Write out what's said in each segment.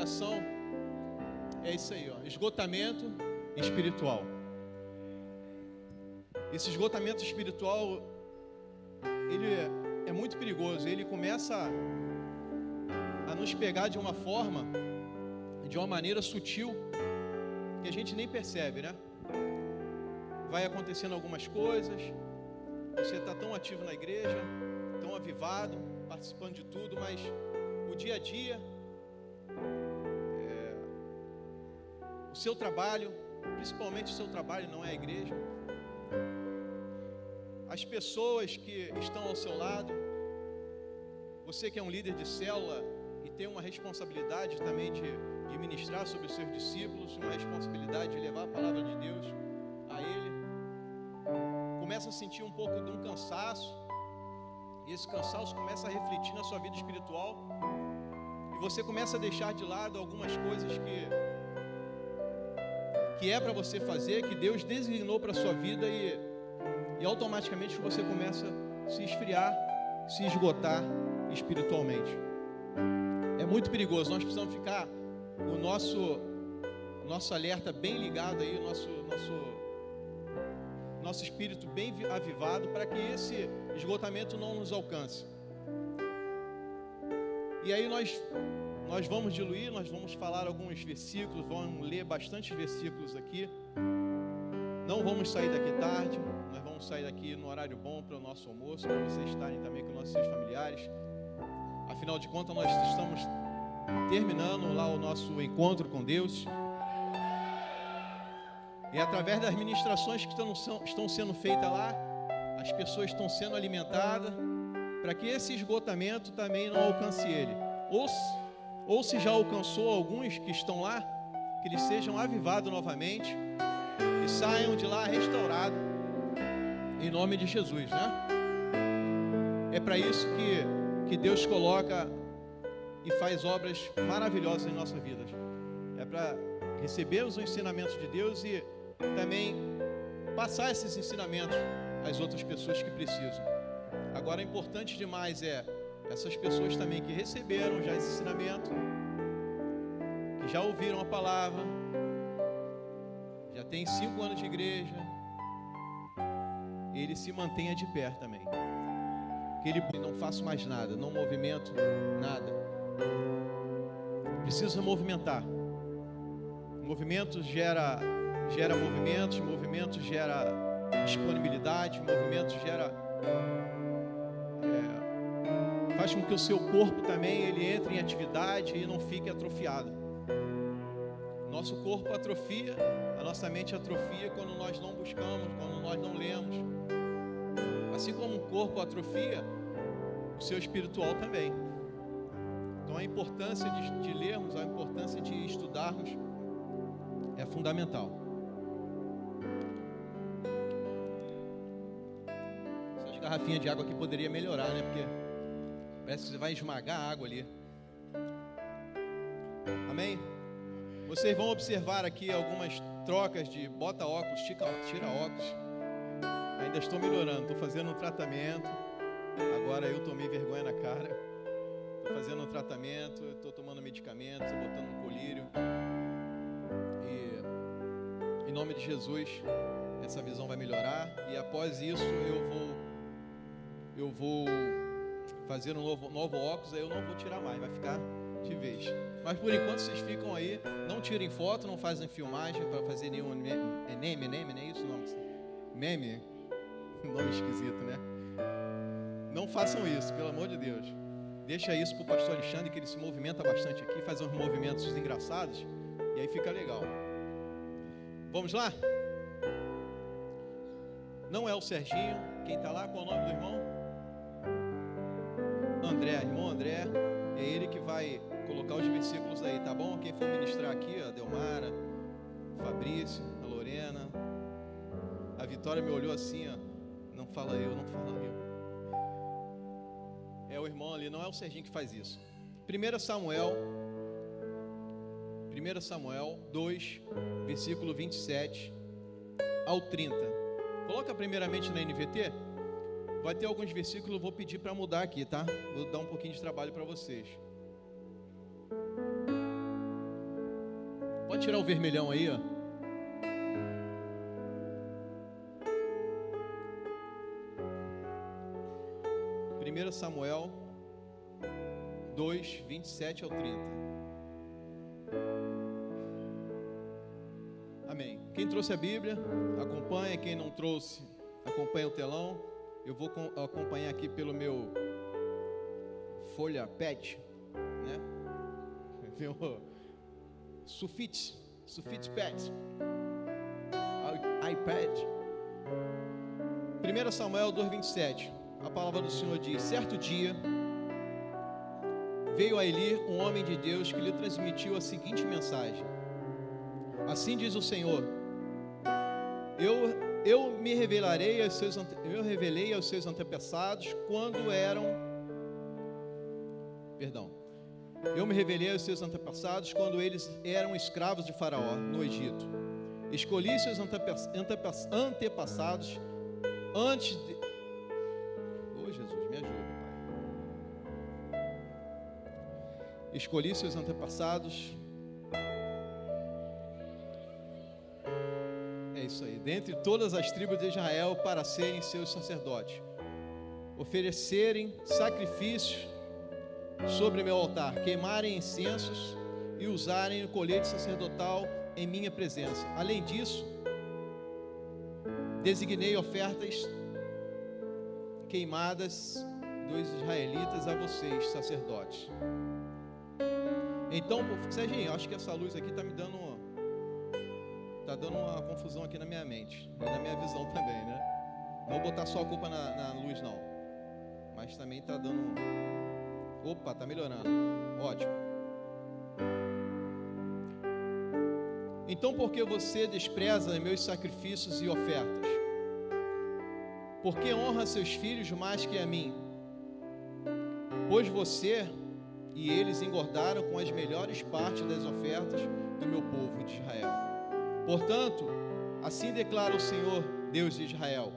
oração é isso aí, ó, esgotamento espiritual. Esse esgotamento espiritual, ele é muito perigoso. Ele começa a nos pegar de uma forma, de uma maneira sutil, que a gente nem percebe, né? Vai acontecendo algumas coisas, você está tão ativo na igreja, tão avivado, participando de tudo, mas o dia a dia, o seu trabalho, principalmente o seu trabalho, não é a igreja, as pessoas que estão ao seu lado, você que é um líder de célula e tem uma responsabilidade também de ministrar sobre os seus discípulos, uma responsabilidade de levar a palavra de Deus a ele, começa a sentir um pouco de um cansaço, e esse cansaço começa a refletir na sua vida espiritual, e você começa a deixar de lado algumas coisas que é para você fazer, que Deus designou para a sua vida, e automaticamente você começa a se esfriar, se esgotar espiritualmente. É muito perigoso. Nós precisamos ficar o nosso alerta bem ligado aí, nosso espírito bem avivado, para que esse esgotamento não nos alcance. E aí nós vamos diluir, nós vamos falar alguns versículos, vamos ler bastantes versículos aqui. Não vamos sair daqui tarde, nós vamos sair daqui no horário bom para o nosso almoço, para vocês estarem também com nossos familiares. Afinal de contas, nós estamos terminando lá o nosso encontro com Deus. E através das ministrações que estão sendo feitas lá, as pessoas estão sendo alimentadas, para que esse esgotamento também não alcance ele. Ou se já alcançou alguns que estão lá, que eles sejam avivados novamente e saiam de lá restaurados, em nome de Jesus, né? É para isso que Deus coloca e faz obras maravilhosas em nossas vidas. É para recebermos os ensinamentos de Deus e também passar esses ensinamentos às outras pessoas que precisam. Agora, importante demais é essas pessoas também que receberam já esse ensinamento, que já ouviram a palavra, já tem 5 anos de igreja, ele se mantenha de pé também. Que ele não faça mais nada, não movimento nada. Precisa movimentar. Movimento gera movimentos, movimento gera disponibilidade, movimento gera faz com que o seu corpo também ele entre em atividade e não fique atrofiado. Nosso corpo atrofia, a nossa mente atrofia quando nós não buscamos, quando nós não lemos. Assim como o corpo atrofia, o seu espiritual também. Então a importância de lermos, a importância de estudarmos é fundamental. Essas garrafinhas de água aqui poderia melhorar, né? Porque parece que você vai esmagar a água ali. Amém? Vocês vão observar aqui algumas trocas de bota óculos, tira óculos. Ainda estou melhorando, estou fazendo um tratamento. Agora eu tomei vergonha na cara. Estou fazendo um tratamento, estou tomando medicamentos, estou botando um colírio. E em nome de Jesus, essa visão vai melhorar. E após isso eu vou fazer um novo óculos, aí eu não vou tirar mais, vai ficar de vez. Mas por enquanto vocês ficam aí, não tirem foto, não fazem filmagem para fazer nenhum meme, não é isso o nome? Meme? Nome esquisito, né? Não façam isso, pelo amor de Deus. Deixa isso para o pastor Alexandre, que ele se movimenta bastante aqui, faz uns movimentos engraçados, e aí fica legal. Vamos lá? Não é o Serginho, quem está lá, qual é o nome do irmão? André, irmão André, é ele que vai colocar os versículos aí, tá bom? Quem for ministrar aqui, a Delmara, Fabrício, a Lorena, a Vitória me olhou assim, ó, não fala eu. É o irmão ali, não é o Serginho que faz isso. 1 Samuel 2, versículo 27 ao 30. Coloca primeiramente na NVT. Vai ter alguns versículos, eu vou pedir para mudar aqui, tá? Vou dar um pouquinho de trabalho para vocês. Pode tirar o vermelhão aí, ó. 1 Samuel 2, 27 ao 30. Amém. Quem trouxe a Bíblia, acompanha. Quem não trouxe, acompanha o telão. Eu vou acompanhar aqui pelo meu folha pet, né? Meu Sufit pet, iPad. 1 Samuel 2, 27. A palavra do Senhor diz: certo dia veio a Eli um homem de Deus que lhe transmitiu a seguinte mensagem: assim diz o Senhor, eu me revelei aos seus antepassados quando eles eram escravos de Faraó no Egito. Escolhi seus antepassados antes de... Jesus, me ajuda, Pai. Escolhi seus antepassados. É isso aí. Dentre todas as tribos de Israel, para serem seus sacerdotes, oferecerem sacrifícios sobre meu altar, queimarem incensos e usarem o colete sacerdotal em minha presença. Além disso, designei ofertas queimadas dos israelitas a vocês, sacerdotes. Então, Serginho, acho que essa luz aqui está dando uma confusão aqui na minha mente e na minha visão também, né? Não vou botar só a culpa na luz, não, mas também está dando... Opa, está melhorando, ótimo. Então, por que você despreza meus sacrifícios e ofertas? Por que honra seus filhos mais que a mim? Pois você e eles engordaram com as melhores partes das ofertas do meu povo de Israel. Portanto, assim declara o Senhor, Deus de Israel: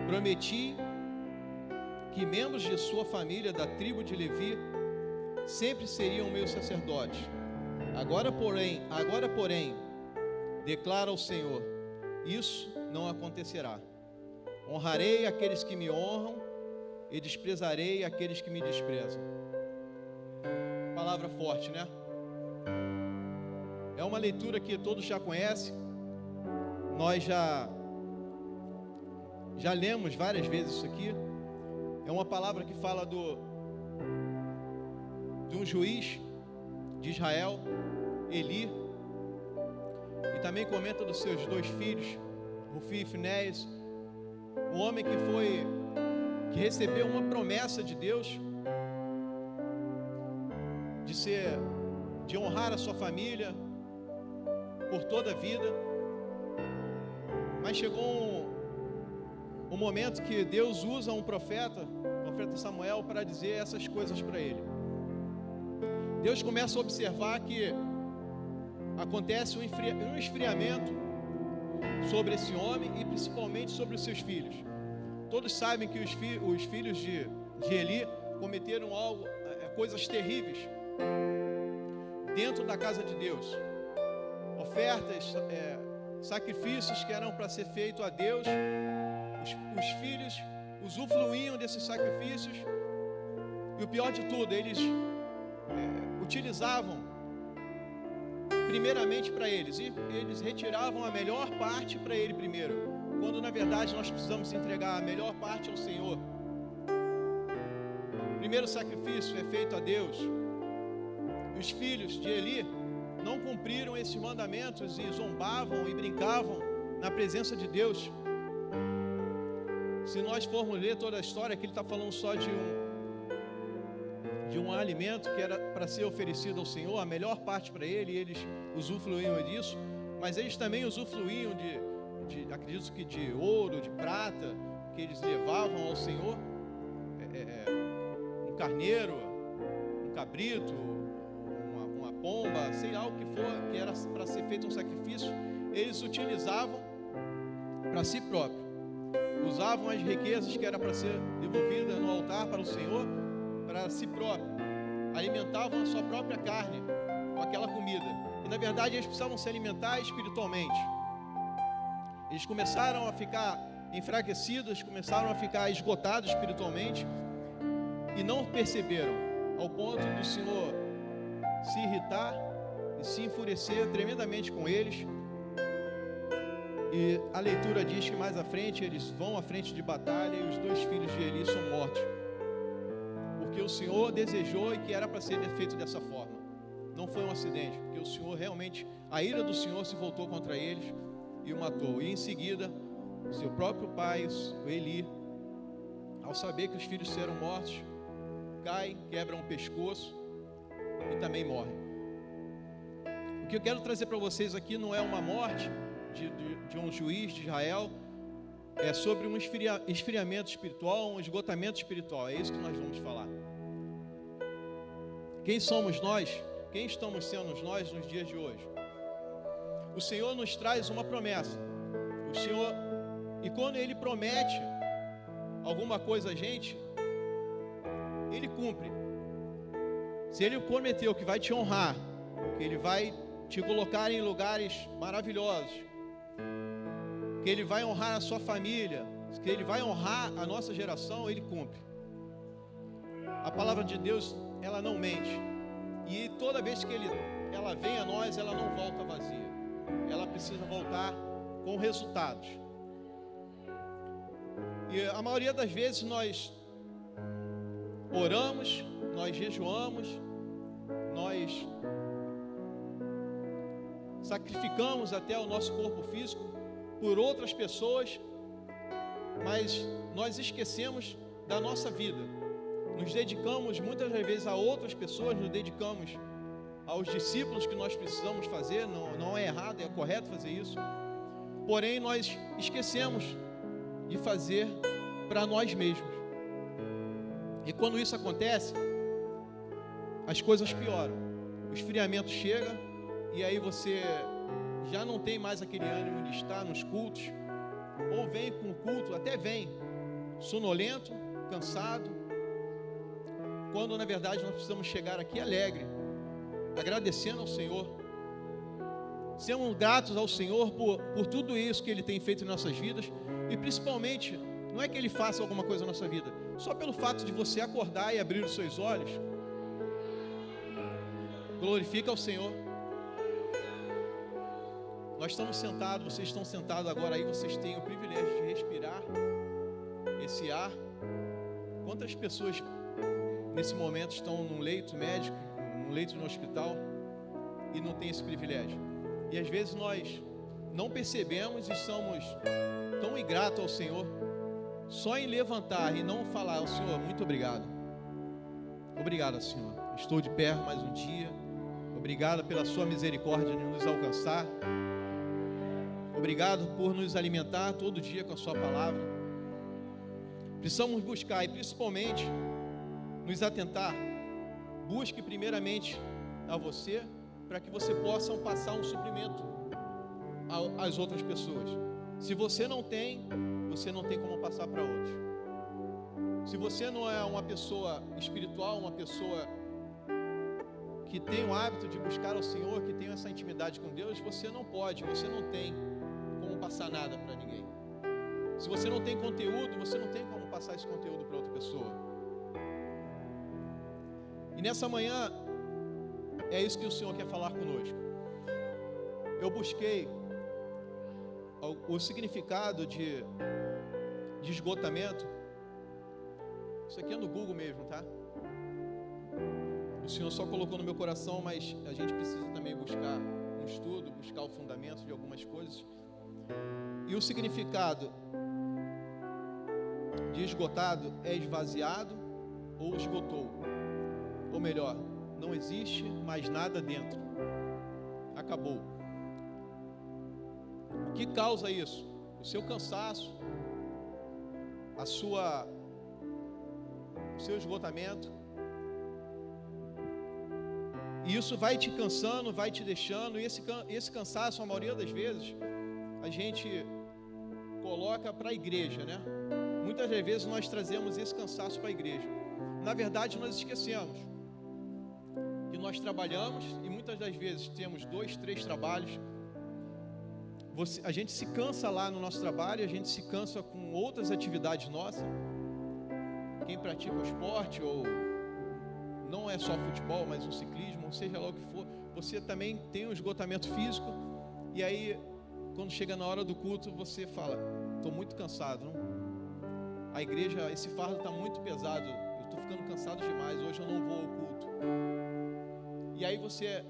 prometi que membros de sua família da tribo de Levi sempre seriam meus sacerdotes. Agora, porém, declara o Senhor, isso não acontecerá. Honrarei aqueles que me honram e desprezarei aqueles que me desprezam. Palavra forte, né? É uma leitura que todos já conhecem. Nós já lemos várias vezes isso aqui. É uma palavra que fala de um juiz de Israel, Eli, e também comenta dos seus 2 filhos, Ofni e Finéias, um homem que recebeu uma promessa de Deus de honrar a sua família por toda a vida, mas chegou um momento que Deus usa um profeta, o profeta Samuel, para dizer essas coisas para ele. Deus começa a observar que acontece um esfriamento sobre esse homem e principalmente sobre os seus filhos. Todos sabem que os filhos de Eli cometeram coisas terríveis dentro da casa de Deus. Ofertas, sacrifícios que eram para ser feito a Deus, os filhos usufruíam desses sacrifícios, e o pior de tudo, eles utilizavam primeiramente para eles, e eles retiravam a melhor parte para ele primeiro, quando na verdade nós precisamos entregar a melhor parte ao Senhor. O primeiro sacrifício é feito a Deus. Os filhos de Eli não cumpriram esses mandamentos e zombavam e brincavam na presença de Deus. Se nós formos ler toda a história, aqui ele está falando só de um alimento que era para ser oferecido ao Senhor, a melhor parte para ele, e eles usufruíam disso, mas eles também usufruíam acredito que de ouro, de prata, que eles levavam ao Senhor, um carneiro, um cabrito, uma pomba, sei lá o que for, que era para ser feito um sacrifício, eles utilizavam para si próprio, usavam as riquezas que era para ser devolvida no altar para o Senhor, para si próprio, alimentavam a sua própria carne com aquela comida. Na verdade, eles precisavam se alimentar espiritualmente. Eles começaram a ficar enfraquecidos, começaram a ficar esgotados espiritualmente e não perceberam, ao ponto do Senhor se irritar e se enfurecer tremendamente com eles. E a leitura diz que mais à frente eles vão à frente de batalha e os 2 filhos de Eli são mortos, porque o Senhor desejou e que era para ser feito dessa forma. Não foi um acidente, porque o Senhor realmente, a ira do Senhor se voltou contra eles e o matou. E em seguida, o seu próprio pai, o Eli, ao saber que os filhos serão mortos, cai, quebra um pescoço e também morre. O que eu quero trazer para vocês aqui não é uma morte de um juiz de Israel, é sobre um esfriamento espiritual, um esgotamento espiritual. É isso que nós vamos falar. Quem somos nós? Quem estamos sendo nós nos dias de hoje? O Senhor nos traz uma promessa. O Senhor, e quando Ele promete alguma coisa a gente, Ele cumpre. Se Ele prometeu que vai te honrar, que Ele vai te colocar em lugares maravilhosos, que Ele vai honrar a sua família, que Ele vai honrar a nossa geração, Ele cumpre. A palavra de Deus, ela não mente. E toda vez que ela vem a nós, ela não volta vazia. Ela precisa voltar com resultados. E a maioria das vezes nós oramos, nós jejuamos, nós sacrificamos até o nosso corpo físico por outras pessoas, mas nós esquecemos da nossa vida. Nos dedicamos muitas das vezes a outras pessoas, nos dedicamos aos discípulos que nós precisamos fazer, não é errado, é correto fazer isso. Porém, nós esquecemos de fazer para nós mesmos. E quando isso acontece, as coisas pioram. O esfriamento chega e aí você já não tem mais aquele ânimo de estar nos cultos, ou vem com o culto, até vem sonolento, cansado, quando na verdade nós precisamos chegar aqui alegre, agradecendo ao Senhor, sermos gratos ao Senhor por tudo isso que Ele tem feito em nossas vidas, e principalmente, não é que Ele faça alguma coisa na nossa vida, só pelo fato de você acordar e abrir os seus olhos, glorifica ao Senhor. Nós estamos sentados, vocês estão sentados agora aí, vocês têm o privilégio de respirar esse ar. Quantas pessoas nesse momento estão num leito médico, num leito no hospital e não têm esse privilégio? E às vezes nós não percebemos e somos tão ingratos ao Senhor, só em levantar e não falar ao Senhor, muito obrigado. Obrigado, Senhor. Estou de pé mais um dia. Obrigado pela sua misericórdia de nos alcançar. Obrigado por nos alimentar todo dia com a sua palavra. Precisamos buscar e principalmente nos atentar. Busque primeiramente a você, para que você possa passar um suprimento às outras pessoas. Se você não tem como passar para outros. Se você não é uma pessoa espiritual, uma pessoa que tem o hábito de buscar ao Senhor, que tem essa intimidade com Deus, você não tem como passar nada para ninguém. Se você não tem conteúdo, você não tem como passar esse conteúdo para outra pessoa. E nessa manhã, é isso que o Senhor quer falar conosco. Eu busquei o significado de esgotamento. Isso aqui é no Google mesmo, tá? O Senhor só colocou no meu coração, mas a gente precisa também buscar um estudo, buscar o fundamento de algumas coisas. E o significado de esgotado é esvaziado ou esgotou. Ou melhor, não existe mais nada dentro. Acabou. O que causa isso? O seu cansaço, o seu esgotamento. E isso vai te cansando, vai te deixando. E esse cansaço, a maioria das vezes, a gente coloca para a igreja, né? Muitas das vezes nós trazemos esse cansaço para a igreja. Na verdade, nós esquecemos que nós trabalhamos e muitas das vezes temos 2, 3 trabalhos. A gente se cansa lá no nosso trabalho, a gente se cansa com outras atividades nossas. Quem pratica o esporte, ou não é só futebol, mas o ciclismo, ou seja lá o que for, você também tem um esgotamento físico. E aí, quando chega na hora do culto, você fala: estou muito cansado, não? A igreja, esse fardo está muito pesado, eu estou ficando cansado demais, hoje eu não vou ao culto. E aí você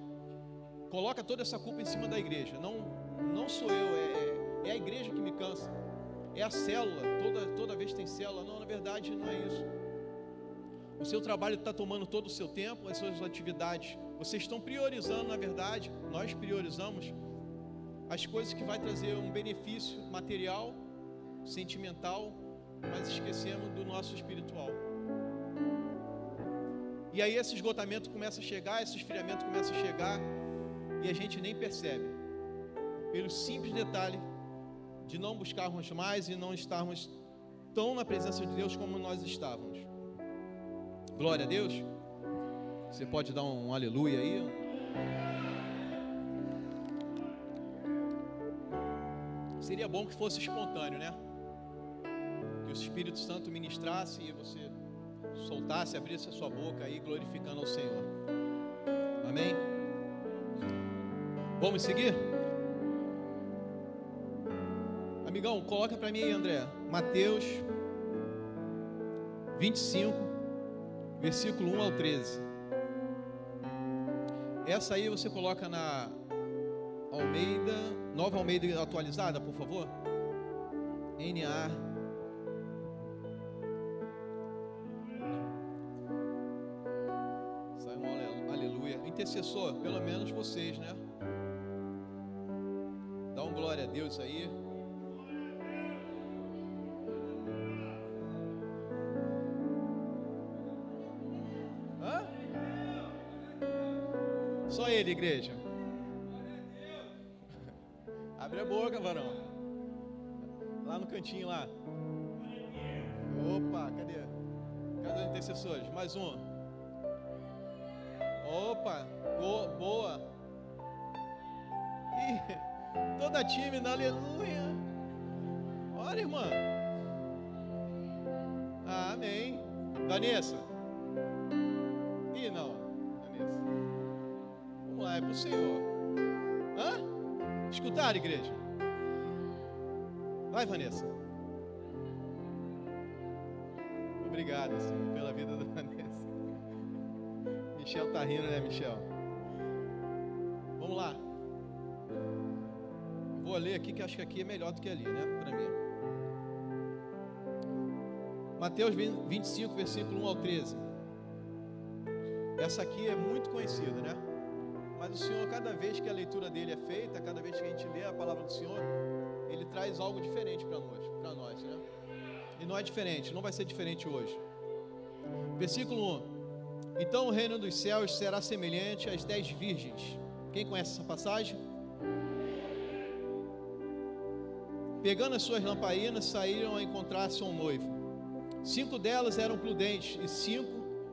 coloca toda essa culpa em cima da igreja. Não sou eu, é a igreja que me cansa, é a célula, toda vez tem célula. Não, na verdade não é isso. O seu trabalho está tomando todo o seu tempo, as suas atividades, vocês estão priorizando, na verdade, nós priorizamos as coisas que vai trazer um benefício material, sentimental, mas esquecemos do nosso espiritual. E aí esse esgotamento começa a chegar, esse esfriamento começa a chegar, e a gente nem percebe, pelo simples detalhe de não buscarmos mais e não estarmos tão na presença de Deus como nós estávamos. Glória a Deus. Você pode dar um aleluia aí? Seria bom que fosse espontâneo, né? Que o Espírito Santo ministrasse e você soltasse, abrisse a sua boca aí, glorificando ao Senhor. Amém? Vamos seguir? Amigão, coloca para mim aí, André, Mateus 25, versículo 1 ao 13. Essa aí você coloca na Almeida, Nova Almeida atualizada, por favor. NA. Sai um aleluia. Intercessor, pelo menos vocês, né? Dá um glória a Deus aí. Hã? Só ele, igreja. Abre a boca, varão. Lá no cantinho lá. Opa, cadê? Cadê os intercessores? Mais um. Opa, boa. Ih, toda tímida, aleluia. Olha, irmã. Ah, amém. Vanessa. Ih, não. Vanessa. Vamos lá, é pro Senhor. Hã? Escutaram, igreja? Vai, Vanessa. Obrigado, Senhor, pela vida da Vanessa. Michel tá rindo, né, Michel? Vamos lá. Vou ler aqui, que acho que aqui é melhor do que ali, né, para mim. Mateus 25, versículo 1 ao 13. Essa aqui é muito conhecida, né? Mas o Senhor, cada vez que a leitura dele é feita, cada vez que a gente lê a palavra do Senhor, Ele traz algo diferente para nós, né? E não é diferente, não vai ser diferente hoje. Versículo 1. Então o reino dos céus será semelhante às 10 virgens. Quem conhece essa passagem? Pegando as suas lamparinas, saíram a encontrar-se um noivo. 5 delas eram prudentes, e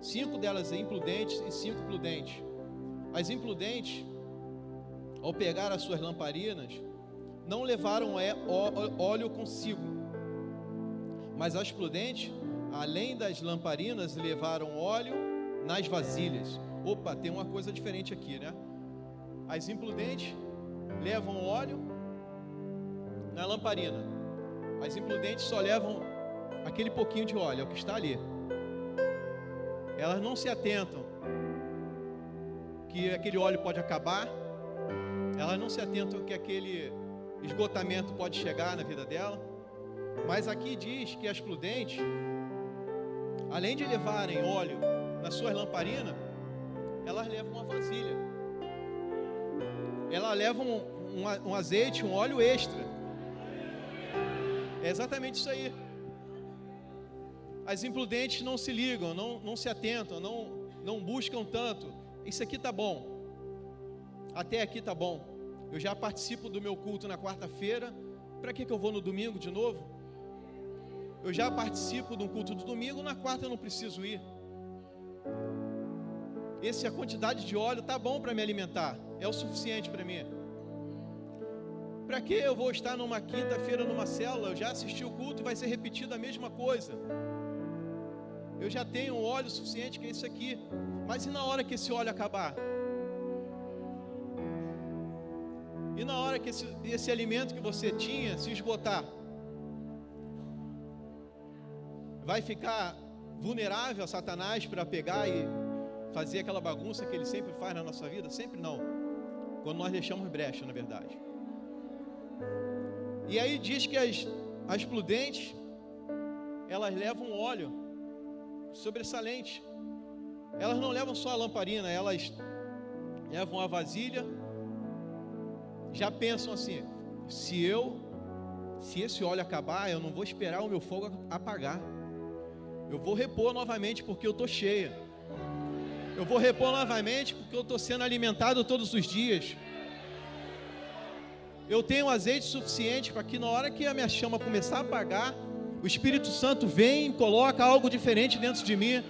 5 delas imprudentes, e 5 prudentes. As imprudentes, ao pegar as suas lamparinas, não levaram óleo consigo, mas as prudentes, além das lamparinas, levaram óleo nas vasilhas. Opa, tem uma coisa diferente aqui, né? As imprudentes levam óleo na lamparina. As imprudentes só levam aquele pouquinho de óleo, é o que está ali. Elas não se atentam que aquele óleo pode acabar. Elas não se atentam que aquele esgotamento pode chegar na vida dela. Mas aqui diz que as prudentes, além de levarem óleo nas suas lamparinas, elas levam uma vasilha. Elas levam um azeite, um óleo extra. É exatamente isso aí. As imprudentes não se ligam, não se atentam, não buscam tanto. Isso aqui tá bom. Até aqui tá bom. Eu já participo do meu culto na quarta-feira. Para que eu vou no domingo de novo? Eu já participo do culto do domingo, na quarta eu não preciso ir. a quantidade de óleo tá bom para me alimentar, é o suficiente para mim. Para que eu vou estar numa quinta-feira numa célula? Eu já assisti o culto e vai ser repetido a mesma coisa. Eu já tenho um óleo suficiente, que é isso aqui. Mas e na hora que esse óleo acabar? E na hora que esse alimento que você tinha se esgotar? Vai ficar vulnerável a Satanás para pegar e fazer aquela bagunça que ele sempre faz na nossa vida? Sempre não. Quando nós deixamos brecha, na verdade. E aí diz que as prudentes, elas levam óleo sobressalente. Elas não levam só a lamparina, elas levam a vasilha. Já pensam assim: se esse óleo acabar, eu não vou esperar o meu fogo apagar. Eu vou repor novamente porque eu estou cheia. Eu vou repor novamente porque eu estou sendo alimentado todos os dias. Eu tenho azeite suficiente para que na hora que a minha chama começar a apagar, o Espírito Santo vem e coloca algo diferente dentro de mim,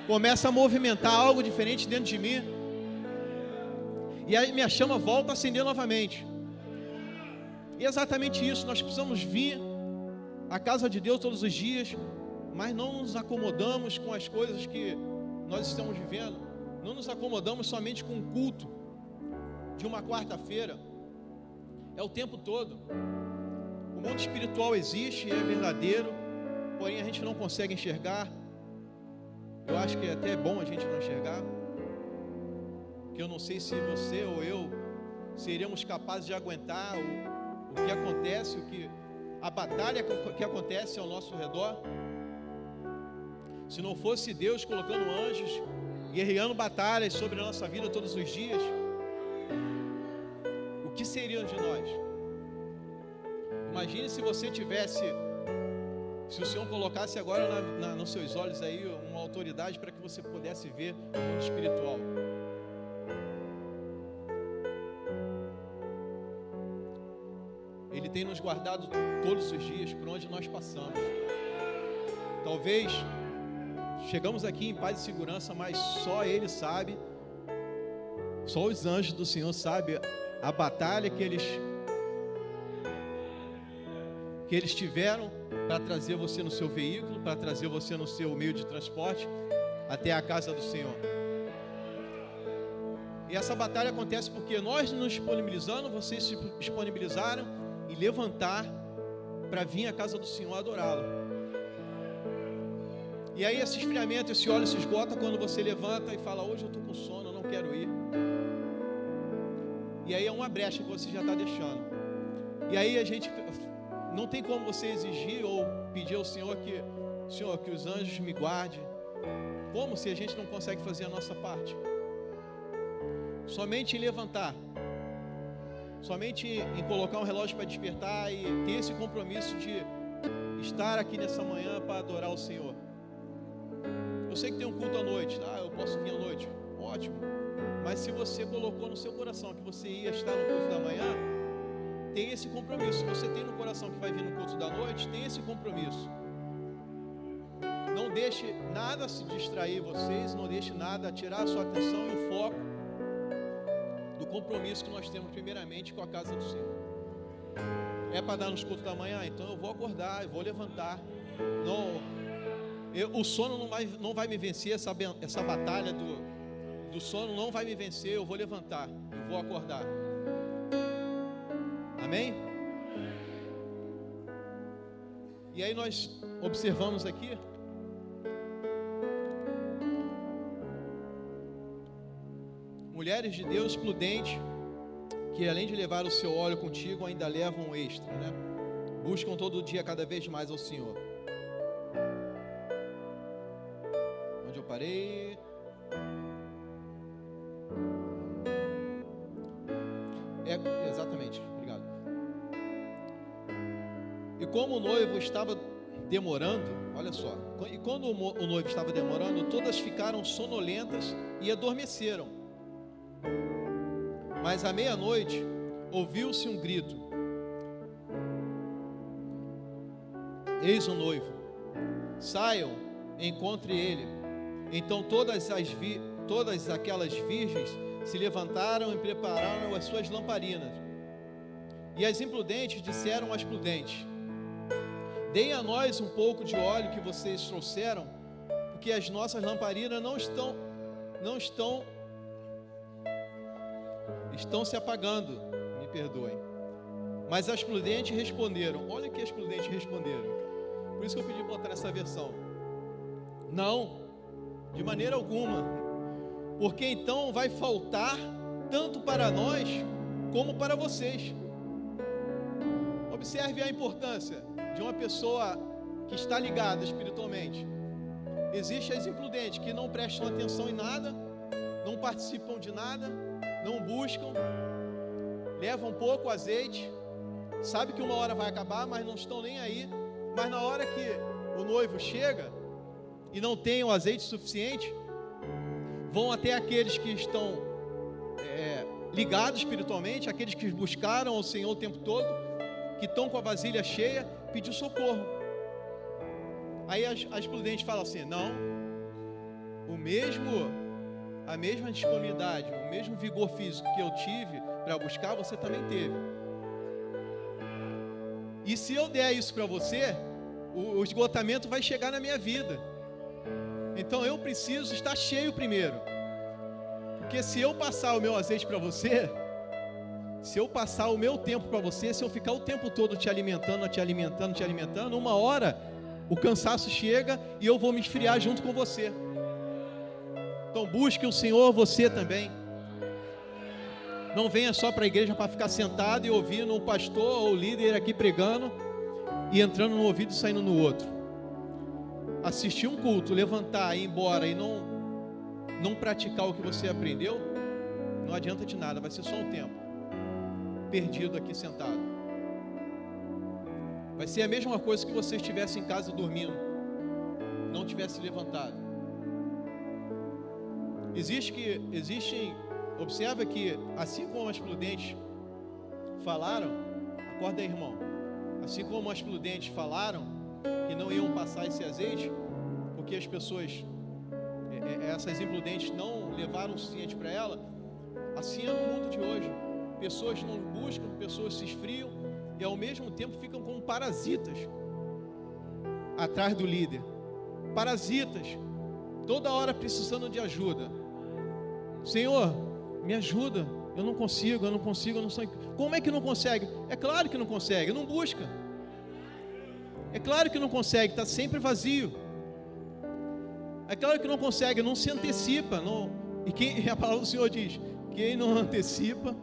começa a movimentar algo diferente dentro de mim, e aí minha chama volta a acender novamente. E é exatamente isso, nós precisamos vir à casa de Deus todos os dias, mas não nos acomodamos com as coisas que nós estamos vivendo, não nos acomodamos somente com o culto de uma quarta-feira. É o tempo todo. O mundo espiritual existe, é verdadeiro, porém a gente não consegue enxergar. Eu acho que é até bom a gente não enxergar, porque eu não sei se você ou eu seríamos capazes de aguentar o que acontece, a batalha que acontece ao nosso redor, se não fosse Deus colocando anjos, guerreando batalhas sobre a nossa vida todos os dias. O que seriam de nós? Imagine se você tivesse, se o Senhor colocasse agora nos seus olhos aí uma autoridade para que você pudesse ver o mundo espiritual. Ele tem nos guardado todos os dias por onde nós passamos. Talvez chegamos aqui em paz e segurança, mas só Ele sabe, só os anjos do Senhor sabem a batalha que eles tiveram para trazer você no seu veículo, para trazer você no seu meio de transporte até a casa do Senhor. E essa batalha acontece porque nós nos disponibilizamos, vocês se disponibilizaram e levantar para vir à casa do Senhor adorá-lo. E aí esse esfriamento, esse óleo se esgota quando você levanta e fala: hoje eu estou com sono, eu não quero ir. E aí é uma brecha que você já está deixando. E aí a gente não tem como você exigir ou pedir ao Senhor que os anjos me guardem. Como se a gente não consegue fazer a nossa parte? Somente em levantar, somente em colocar um relógio para despertar e ter esse compromisso de estar aqui nessa manhã para adorar o Senhor. Eu sei que tem um culto à noite, eu posso vir à noite, ótimo. Mas se você colocou no seu coração que você ia estar no culto da manhã, tem esse compromisso. Se você tem no coração que vai vir no culto da noite, tem esse compromisso. Não deixe nada se distrair vocês, não deixe nada tirar a sua atenção e o foco do compromisso que nós temos primeiramente com a casa do Senhor. É para dar nos cultos da manhã? Então eu vou acordar, eu vou levantar. O sono não vai me vencer, essa batalha do sono não vai me vencer. Eu vou levantar, eu vou acordar. Amém? E aí nós observamos aqui mulheres de Deus prudentes, que além de levar o seu óleo contigo, ainda levam um extra, né? Buscam todo dia cada vez mais ao Senhor. Onde eu parei? Exatamente, obrigado. E como o noivo estava demorando, olha só, e quando o noivo estava demorando, todas ficaram sonolentas e adormeceram. Mas à meia-noite ouviu-se um grito: eis o noivo, saiam, encontre ele. Então todas aquelas virgens se levantaram e prepararam as suas lamparinas. E as imprudentes disseram às prudentes: deem a nós um pouco de óleo que vocês trouxeram, porque as nossas lamparinas estão se apagando. Me perdoem. Mas as prudentes responderam. Olha o que as prudentes responderam. Por isso que eu pedi para botar nessa versão. Não, de maneira alguma, porque então vai faltar tanto para nós como para vocês. Observe a importância de uma pessoa que está ligada espiritualmente. Existem as imprudentes que não prestam atenção em nada, não participam de nada, não buscam, levam pouco azeite, sabe que uma hora vai acabar, mas não estão nem aí. Mas na hora que o noivo chega e não tem o azeite suficiente, vão até aqueles que estão ligados espiritualmente, aqueles que buscaram o Senhor o tempo todo, que estão com a vasilha cheia, pedir socorro. Aí as prudentes falam assim: não, a mesma disponibilidade, o mesmo vigor físico que eu tive para buscar, você também teve. E se eu der isso para você, o esgotamento vai chegar na minha vida. Então eu preciso estar cheio primeiro. Porque se eu passar o meu azeite para você, se eu passar o meu tempo para você, se eu ficar o tempo todo te alimentando, uma hora o cansaço chega e eu vou me esfriar junto com você. Então busque o Senhor você também. Não venha só para a igreja para ficar sentado e ouvindo o pastor ou o líder aqui pregando e entrando no ouvido e saindo no outro. Assistir um culto, levantar, ir embora e não praticar o que você aprendeu, não adianta de nada, vai ser só um tempo perdido aqui sentado. Vai ser a mesma coisa que você estivesse em casa dormindo, não tivesse levantado. Observa que assim como as prudentes falaram, acorda aí, irmão, assim como as prudentes falaram que não iam passar esse azeite, porque as pessoas, essas imprudentes não levaram o suficiente para ela, assim é no mundo de hoje. Pessoas não buscam, pessoas se esfriam e ao mesmo tempo ficam como parasitas atrás do líder. Parasitas, toda hora precisando de ajuda. Senhor, me ajuda, eu não consigo, eu não sei. Como é que não consegue? É claro que não consegue, não busca. É claro que não consegue, está sempre vazio. É claro que não consegue, não se antecipa. Não. E a palavra do Senhor diz: quem não antecipa,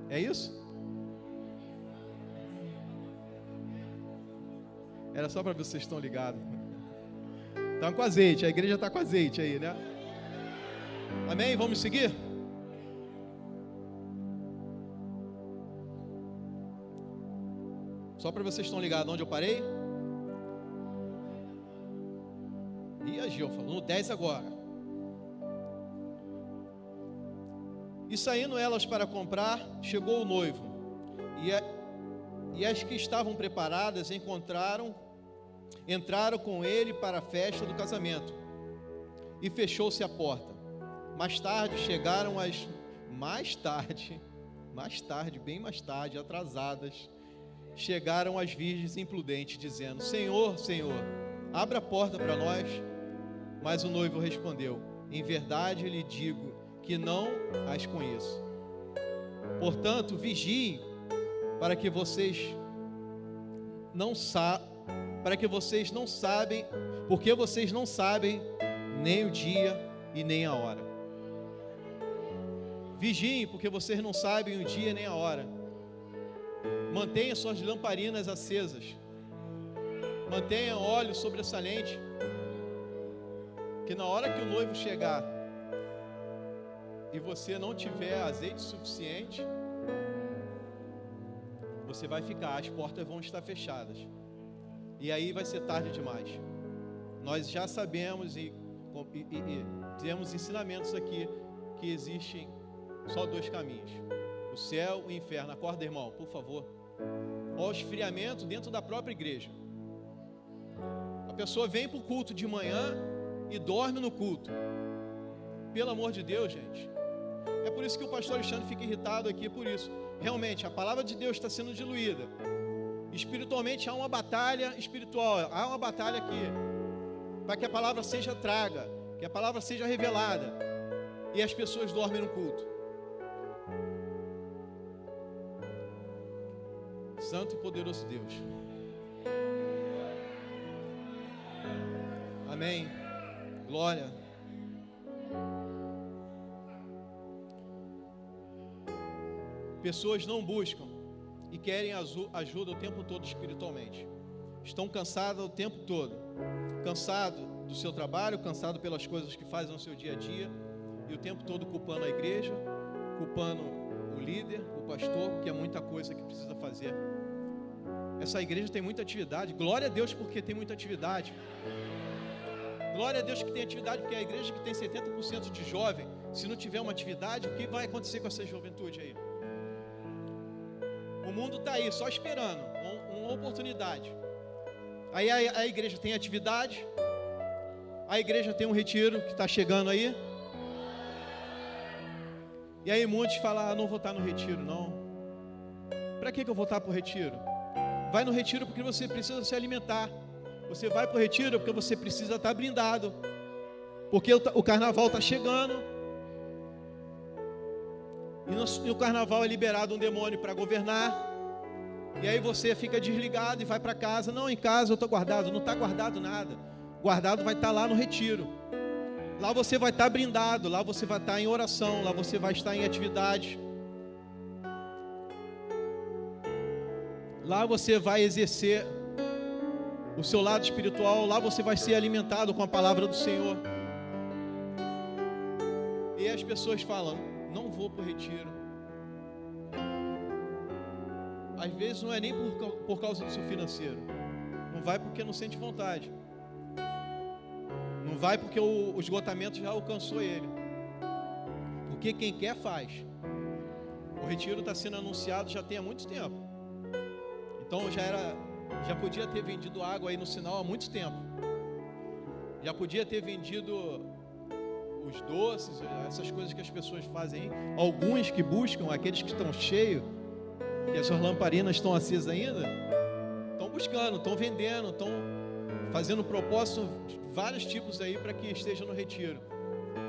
é isso? Era só para ver se vocês estão ligados. Estão com azeite, a igreja está com azeite aí, né? Amém? Vamos seguir? Só para vocês estão ligados onde eu parei. E a Gil falou no 10 agora. E saindo elas para comprar, chegou o noivo. E as que estavam preparadas entraram com ele para a festa do casamento. E fechou-se a porta. Mais tarde chegaram as... bem mais tarde, atrasadas, chegaram as virgens imprudentes, dizendo: Senhor, Senhor, abra a porta para nós. Mas o noivo respondeu: em verdade lhe digo que não as conheço. Portanto, vigiem, para que vocês não sabem, porque vocês não sabem nem o dia e nem a hora. Vigiem, porque vocês não sabem o dia nem a hora. Mantenha suas lamparinas acesas. Mantenha óleo sobressalente, que na hora que o noivo chegar e você não tiver azeite suficiente, você vai ficar, as portas vão estar fechadas, e aí vai ser tarde demais. Nós já sabemos e temos ensinamentos aqui que existem só dois caminhos: o céu e o inferno. Acorda, irmão, por favor. Olha o esfriamento dentro da própria igreja. A pessoa vem para o culto de manhã e dorme no culto. Pelo amor de Deus, gente. É por isso que o pastor Alexandre fica irritado aqui, por isso. Realmente, a palavra de Deus está sendo diluída. Espiritualmente há uma batalha espiritual, há uma batalha aqui, para que a palavra seja traga, que a palavra seja revelada, e as pessoas dormem no culto. Santo e poderoso Deus. Amém. Glória. Pessoas não buscam e querem ajuda o tempo todo espiritualmente. Estão cansadas o tempo todo. Cansado do seu trabalho, cansado pelas coisas que fazem no seu dia a dia, e o tempo todo culpando a igreja, culpando o líder, o pastor, que é muita coisa que precisa fazer. Essa igreja tem muita atividade. Glória a Deus porque tem muita atividade. Glória a Deus que tem atividade, porque a igreja que tem 70% de jovem, se não tiver uma atividade, o que vai acontecer com essa juventude aí? O mundo está aí, só esperando uma oportunidade. Aí a igreja tem atividade, a igreja tem um retiro que está chegando aí. E aí muitos falam, não vou estar no retiro não. Para que eu vou estar para o retiro? Vai no retiro porque você precisa se alimentar. Você vai para o retiro porque você precisa estar blindado. Porque o carnaval está chegando. E no carnaval é liberado um demônio para governar. E aí você fica desligado e vai para casa. Não, em casa eu estou guardado. Não está guardado nada. Guardado vai estar lá no retiro. Lá você vai estar blindado. Lá você vai estar em oração. Lá você vai estar em atividade. Lá você vai exercer o seu lado espiritual. Lá você vai ser alimentado com a palavra do Senhor. E as pessoas falam, não vou para o retiro. Às vezes não é nem por causa do seu financeiro. Não vai porque não sente vontade. Não vai porque o esgotamento já alcançou ele. Porque quem quer faz. O retiro está sendo anunciado já tem há muito tempo. Então já podia ter vendido água aí no sinal há muito tempo. Já podia ter vendido os doces, essas coisas que as pessoas fazem aí. Alguns que buscam, aqueles que estão cheios, que as suas lamparinas estão acesas ainda, estão buscando, estão vendendo, estão fazendo propósito de vários tipos aí para que estejam no retiro.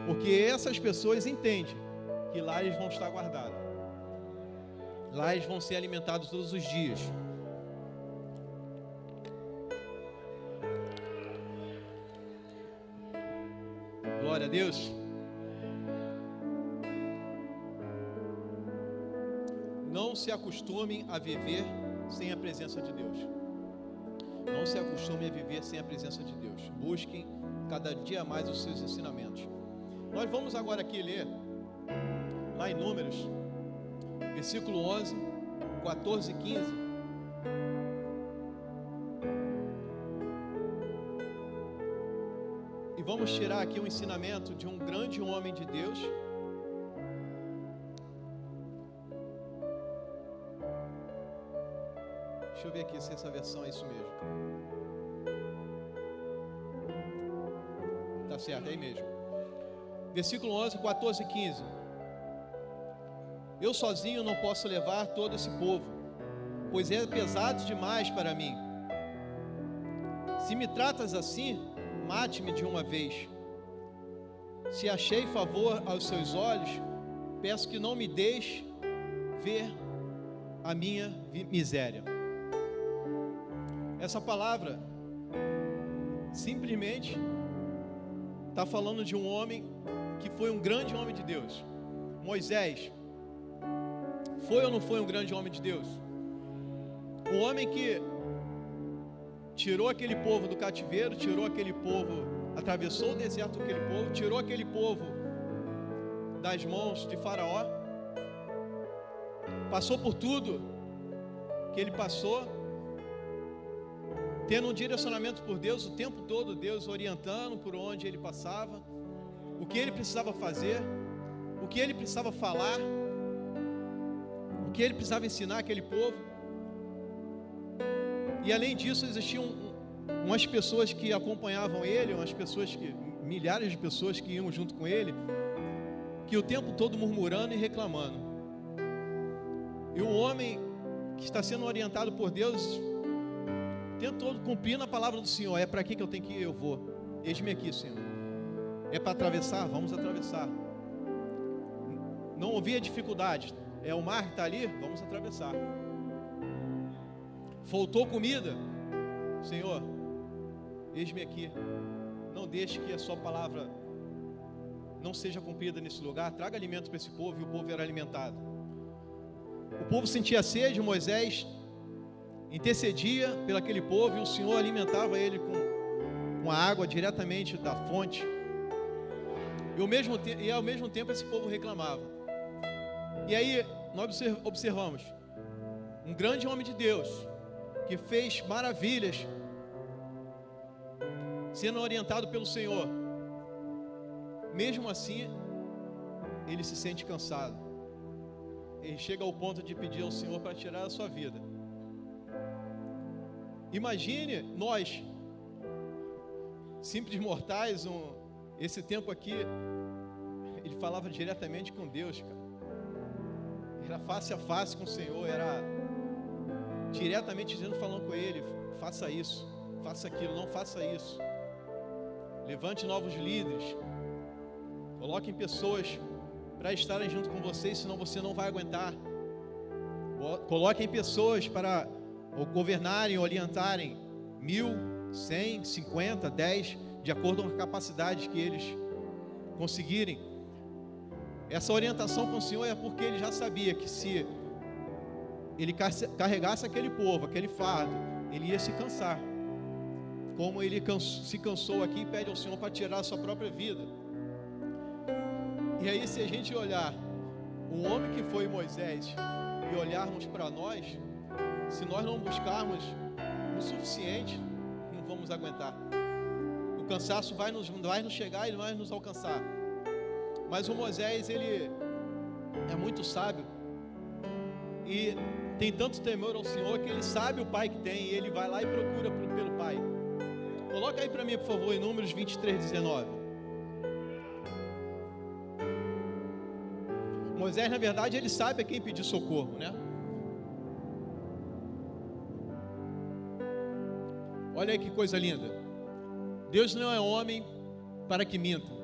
Porque essas pessoas entendem que lá eles vão estar guardados. Lá eles vão ser alimentados todos os dias. Glória a Deus. Não se acostumem a viver sem a presença de Deus. Não se acostumem a viver sem a presença de Deus. Busquem cada dia mais os seus ensinamentos. Nós vamos agora aqui ler, lá em Números, versículo 11, 14 e 15. E vamos tirar aqui um ensinamento de um grande homem de Deus. Deixa eu ver aqui se essa versão é isso mesmo. Tá certo, é aí mesmo. Versículo 11, 14 e 15. Eu sozinho não posso levar todo esse povo, pois é pesado demais para mim. Se me tratas assim, mate-me de uma vez. Se achei favor aos seus olhos, peço que não me deixe ver a minha miséria. Essa palavra simplesmente está falando de um homem que foi um grande homem de Deus. Moisés foi ou não foi um grande homem de Deus? Um homem que tirou aquele povo do cativeiro, tirou aquele povo, atravessou o deserto com aquele povo, tirou aquele povo das mãos de Faraó, passou por tudo que ele passou, tendo um direcionamento por Deus o tempo todo, Deus orientando por onde ele passava, o que ele precisava fazer, o que ele precisava falar, o que ele precisava ensinar aquele povo. E além disso, existiam umas pessoas que acompanhavam ele, milhares de pessoas que iam junto com ele, que o tempo todo murmurando e reclamando. E o homem que está sendo orientado por Deus, o tempo todo cumprindo a palavra do Senhor. É para aqui que eu tenho que ir? Eu vou. Eis-me aqui, Senhor. É para atravessar? Vamos atravessar. Não havia dificuldade. É o mar que está ali? Vamos atravessar. Faltou comida? Senhor, eis-me aqui. Não deixe que a sua palavra não seja cumprida nesse lugar. Traga alimento para esse povo, e o povo era alimentado. O povo sentia sede, Moisés intercedia pelo aquele povo, e o Senhor alimentava ele com a água diretamente da fonte. E ao mesmo tempo esse povo reclamava. E aí nós observamos um grande homem de Deus que fez maravilhas, sendo orientado pelo Senhor. Mesmo assim, ele se sente cansado. Ele chega ao ponto de pedir ao Senhor para tirar a sua vida. Imagine nós, simples mortais, esse tempo aqui, ele falava diretamente com Deus, cara. Era face a face com o Senhor, era diretamente dizendo, falando com Ele: faça isso, faça aquilo, não faça isso. Levante novos líderes, coloquem pessoas para estarem junto com vocês, senão você não vai aguentar. Coloquem pessoas para governarem, orientarem 1.000, 100, 50, 10, de acordo com a capacidade que eles conseguirem. Essa orientação com o Senhor é porque ele já sabia que se ele carregasse aquele povo, aquele fardo, ele ia se cansar. Como ele se cansou aqui e pede ao Senhor para tirar a sua própria vida. E aí, se a gente olhar o homem que foi Moisés e olharmos para nós, se nós não buscarmos o suficiente, não vamos aguentar. O cansaço vai nos chegar e vai nos alcançar. Mas o Moisés, ele é muito sábio e tem tanto temor ao Senhor que ele sabe o pai que tem, e ele vai lá e procura pelo pai. Coloca aí para mim, por favor, em Números 23, 19. Moisés, na verdade, ele sabe a quem pedir socorro, né? Olha aí que coisa linda. Deus não é homem para que minta,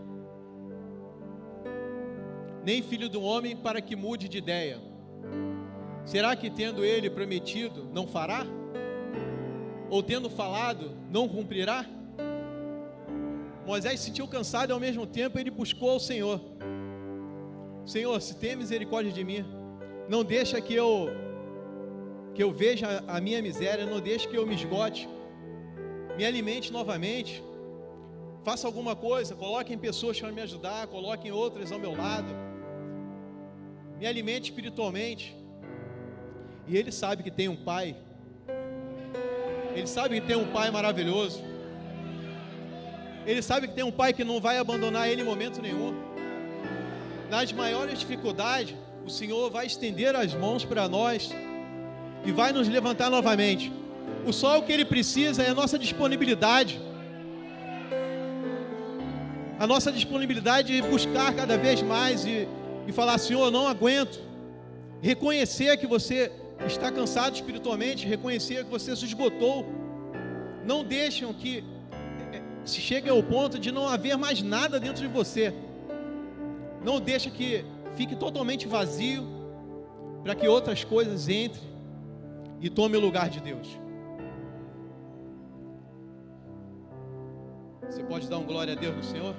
nem filho do homem para que mude de ideia. Será que tendo ele prometido, não fará? Ou tendo falado, não cumprirá? Moisés se sentiu cansado e ao mesmo tempo ele buscou ao Senhor. Senhor, se tem misericórdia de mim, não deixa que eu veja a minha miséria, não deixa que eu me esgote, me alimente novamente, faça alguma coisa, coloquem pessoas para me ajudar, coloquem outras ao meu lado, me alimente espiritualmente. E ele sabe que tem um pai, ele sabe que tem um pai maravilhoso, ele sabe que tem um pai que não vai abandonar ele em momento nenhum. Nas maiores dificuldades, o Senhor vai estender as mãos para nós e vai nos levantar novamente. Só o que ele precisa é a nossa disponibilidade. A nossa disponibilidade de buscar cada vez mais e falar: Senhor, eu não aguento. Reconhecer que você está cansado espiritualmente, reconhecer que você se esgotou. Não deixem que se chegue ao ponto de não haver mais nada dentro de você. Não deixe que fique totalmente vazio, para que outras coisas entrem e tomem o lugar de Deus. Você pode dar um glória a Deus no Senhor?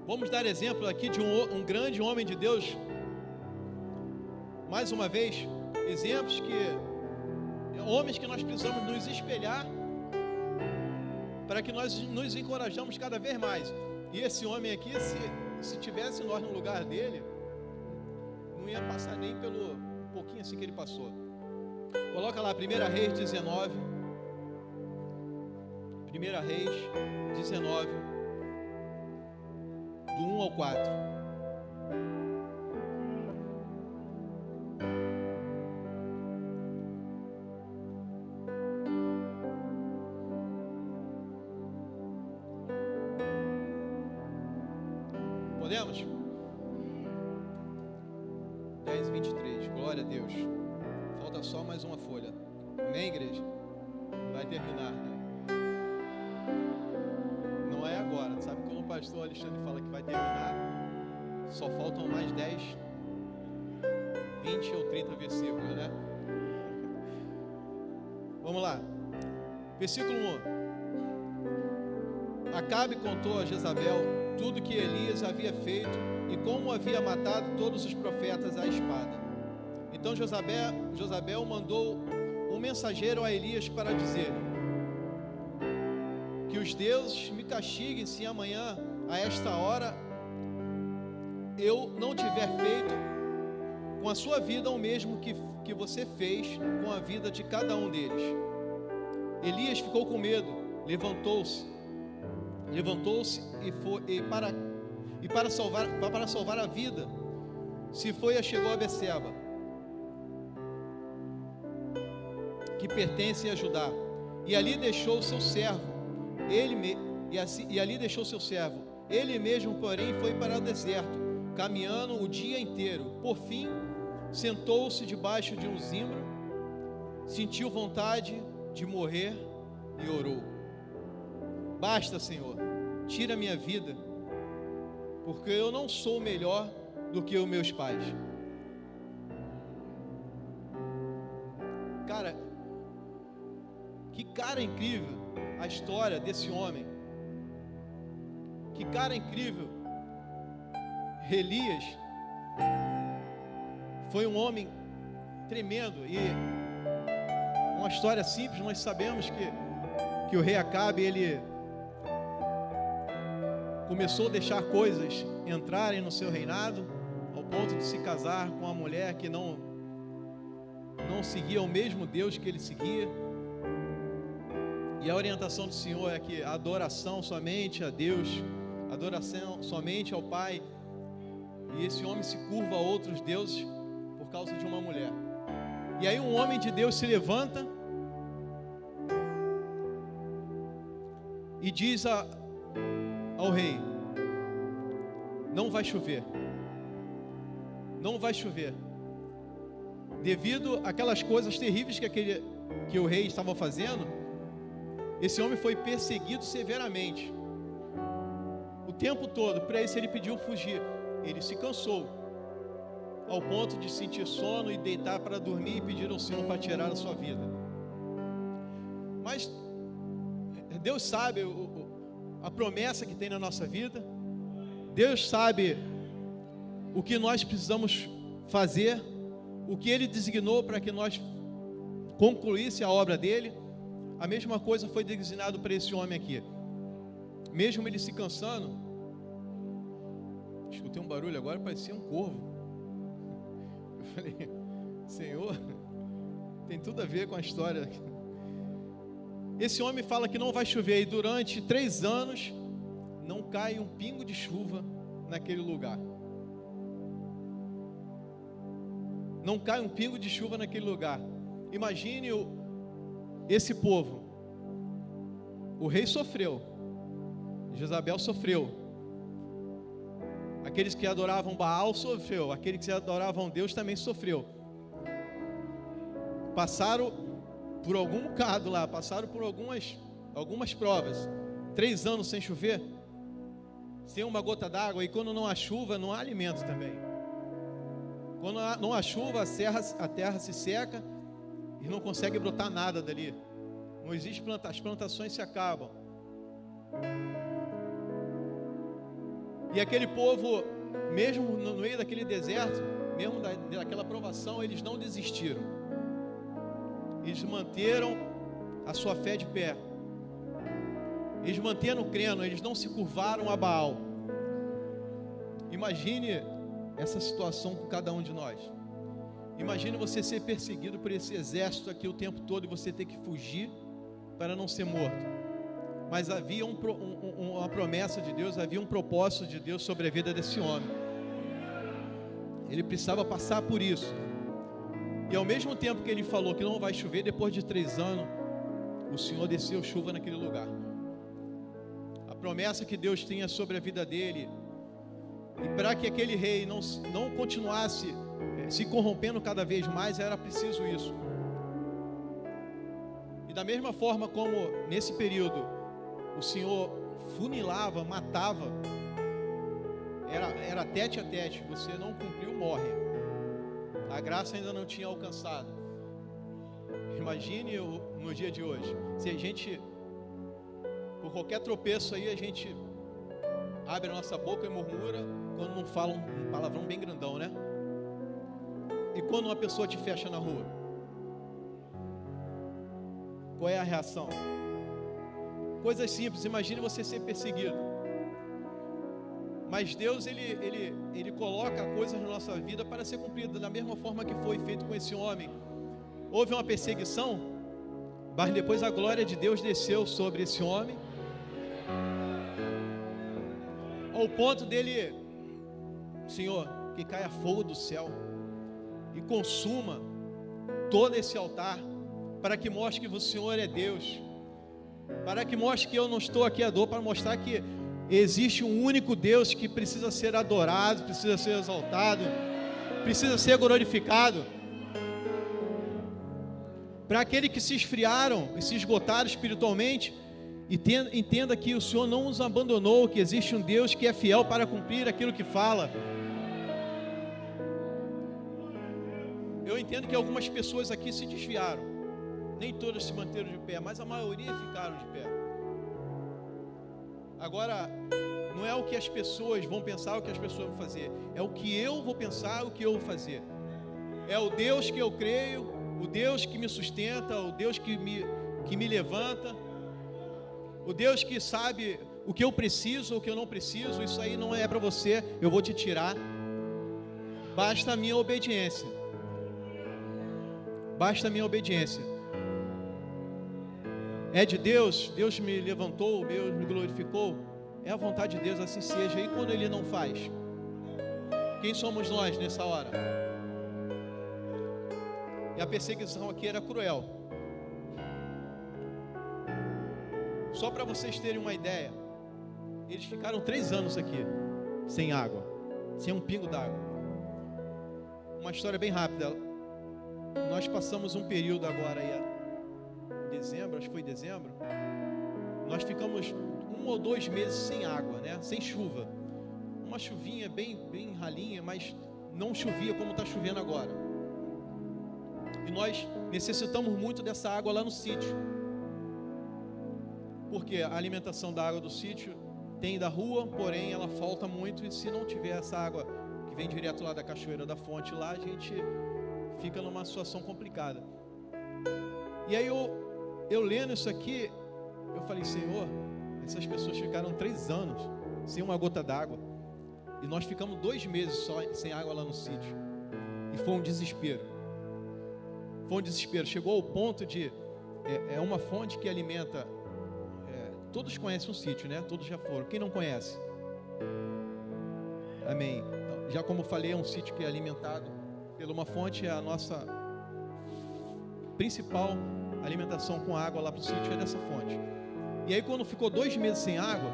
Vamos dar exemplo aqui de um grande homem de Deus. Mais uma vez, exemplos homens que nós precisamos nos espelhar, para que nós nos encorajamos cada vez mais. E esse homem aqui, se tivesse nós no lugar dele, não ia passar nem pelo pouquinho assim que ele passou. Coloca lá 1 Reis 19. 1 Reis 19, do 1 ao 4. Podemos? 10:23, glória a Deus. Falta só mais uma folha. Amém, igreja? Vai terminar, né? Não é agora. Sabe quando o pastor Alexandre fala que vai terminar? Só faltam mais 10, 20 ou 30 versículos, né? Vamos lá. Versículo 1. Acabe contou a Jezabel tudo que Elias havia feito e como havia matado todos os profetas à espada. Então Jezabel mandou um mensageiro a Elias para dizer: que os deuses me castiguem se amanhã, a esta hora, eu não tiver feito com a sua vida o mesmo que você fez com a vida de cada um deles. Elias ficou com medo, levantou-se e para salvar a vida, se foi e chegou a Beceba, que pertence a Judá, e ali deixou seu servo. Ele mesmo, porém, foi para o deserto, caminhando o dia inteiro. Por fim, sentou-se debaixo de um zimbro, sentiu vontade de morrer e orou: basta, Senhor, tira minha vida, porque eu não sou melhor do que os meus pais. Que cara incrível a história desse homem. Que cara incrível. Elias foi um homem tremendo. E uma história simples, nós sabemos que o rei Acabe, ele começou a deixar coisas entrarem no seu reinado, ao ponto de se casar com uma mulher que não seguia o mesmo Deus que ele seguia. E a orientação do Senhor é que a adoração somente a Deus, a adoração somente ao Pai. E esse homem se curva a outros deuses por causa de uma mulher. E aí um homem de Deus se levanta e diz ao rei: não vai chover. Não vai chover. Devido àquelas coisas terríveis que o rei estava fazendo, esse homem foi perseguido severamente. O tempo todo. Para isso ele pediu fugir. Ele se cansou, ao ponto de sentir sono e deitar para dormir e pedir ao Senhor para tirar a sua vida. Mas Deus sabe a promessa que tem na nossa vida. Deus sabe o que nós precisamos fazer, o que Ele designou para que nós concluísse a obra dele. A mesma coisa foi designado para esse homem aqui. Mesmo ele se cansando, escutei um barulho agora, parecia um corvo. Eu falei: Senhor, tem tudo a ver com a história. Esse homem fala que não vai chover, e durante 3 anos não cai um pingo de chuva naquele lugar. Não cai um pingo de chuva naquele lugar. Imagine esse povo. O rei sofreu, Jezabel sofreu, aqueles que adoravam Baal sofreu, aqueles que adoravam Deus também sofreu. Passaram por algum bocado lá, passaram por algumas provas. 3 anos sem chover, sem uma gota d'água. E quando não há chuva, não há alimento também. Quando não há chuva, a terra se seca e não consegue brotar nada dali. Não existe as plantações se acabam. E aquele povo, mesmo no meio daquele deserto, mesmo daquela provação, eles não desistiram. Eles manteram a sua fé de pé. Eles manteram crendo, eles não se curvaram a Baal. Imagine essa situação com cada um de nós. Imagine você ser perseguido por esse exército aqui o tempo todo e você ter que fugir para não ser morto. Mas havia uma promessa de Deus, havia um propósito de Deus sobre a vida desse homem. Ele precisava passar por isso. E ao mesmo tempo que ele falou que não vai chover, depois de 3 anos, o Senhor desceu chuva naquele lugar. A promessa que Deus tinha sobre a vida dele E para que aquele rei não continuasse se corrompendo cada vez mais, era preciso isso. E da mesma forma como nesse período o Senhor funilava, matava, era tete a tete, você não cumpriu, morre. A graça ainda não tinha alcançado. Imagine no dia de hoje, se a gente, por qualquer tropeço aí, a gente abre a nossa boca e murmura, quando não fala um palavrão bem grandão, né? E quando uma pessoa te fecha na rua, qual é a reação? Coisas simples, imagine você ser perseguido. Mas Deus, ele coloca coisas na nossa vida para ser cumprida, da mesma forma que foi feito com esse homem. Houve uma perseguição, mas depois a glória de Deus desceu sobre esse homem, ao ponto dele, Senhor, que caia fogo do céu e consuma todo esse altar, para que mostre que o Senhor é Deus, para que mostre que eu não estou aqui à dor, para mostrar que existe um único Deus que precisa ser adorado, precisa ser exaltado, precisa ser glorificado. Para aqueles que se esfriaram e se esgotaram espiritualmente, entenda que o Senhor não nos abandonou, que existe um Deus que é fiel para cumprir aquilo que fala. Eu entendo que algumas pessoas aqui se desviaram, nem todas se manteram de pé, mas a maioria ficaram de pé. Agora, não é o que as pessoas vão pensar, o que as pessoas vão fazer, é o que eu vou pensar, o que eu vou fazer. É o Deus que eu creio, o Deus que me sustenta, o Deus que me levanta, o Deus que sabe o que eu preciso, o que eu não preciso. Isso aí não é para você, eu vou te tirar. Basta a minha obediência. Basta a minha obediência. É de Deus, Deus me levantou, Deus me glorificou. É a vontade de Deus, assim seja. E quando Ele não faz? Quem somos nós nessa hora? E a perseguição aqui era cruel. Só para vocês terem uma ideia, eles ficaram 3 anos aqui, sem água, sem um pingo d'água. Uma história bem rápida. Nós passamos um período agora aí, dezembro, acho que foi dezembro. Nós ficamos 1 ou 2 meses sem água, né? Sem chuva. Uma chuvinha bem ralinha, mas não chovia como está chovendo agora. E nós necessitamos muito dessa água lá no sítio, porque a alimentação da água do sítio tem da rua, porém ela falta muito, e se não tiver essa água que vem direto lá da cachoeira da fonte lá, a gente fica numa situação complicada. E aí eu lendo isso aqui, eu falei, Senhor, essas pessoas ficaram 3 anos sem uma gota d'água, e nós ficamos 2 meses só sem água lá no sítio, e foi um desespero. Foi um desespero, chegou ao ponto de, é uma fonte que alimenta, todos conhecem um sítio, né? Todos já foram, quem não conhece? Amém. Então, já como falei, é um sítio que é alimentado pela uma fonte, é a nossa principal alimentação com água lá para o sítio, é dessa fonte. E aí quando ficou 2 meses sem água,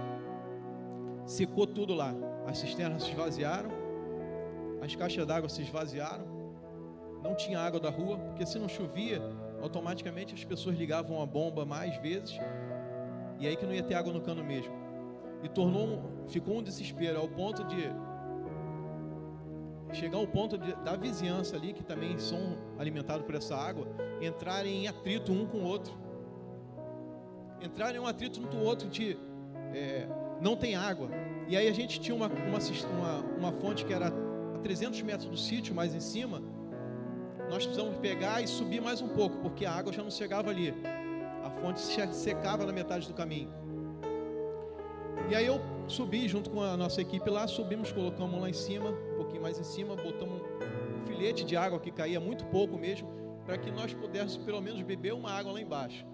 secou tudo lá, as cisternas se esvaziaram, as caixas d'água se esvaziaram, não tinha água da rua, porque se não chovia, automaticamente as pessoas ligavam a bomba mais vezes, e aí que não ia ter água no cano mesmo. E ficou um desespero, ao ponto de chegar ao ponto da vizinhança ali, que também são alimentados por essa água, entrarem em atrito um com o outro. Entrarem em um atrito um com o outro de não tem água. E aí a gente tinha uma fonte que era a 300 metros do sítio, mais em cima. Nós precisamos pegar e subir mais um pouco, porque a água já não chegava ali. A fonte secava na metade do caminho. E aí eu subi junto com a nossa equipe lá, subimos, colocamos lá em cima, um pouquinho mais em cima, botamos um filete de água que caía muito pouco mesmo, para que nós pudéssemos pelo menos beber uma água lá embaixo.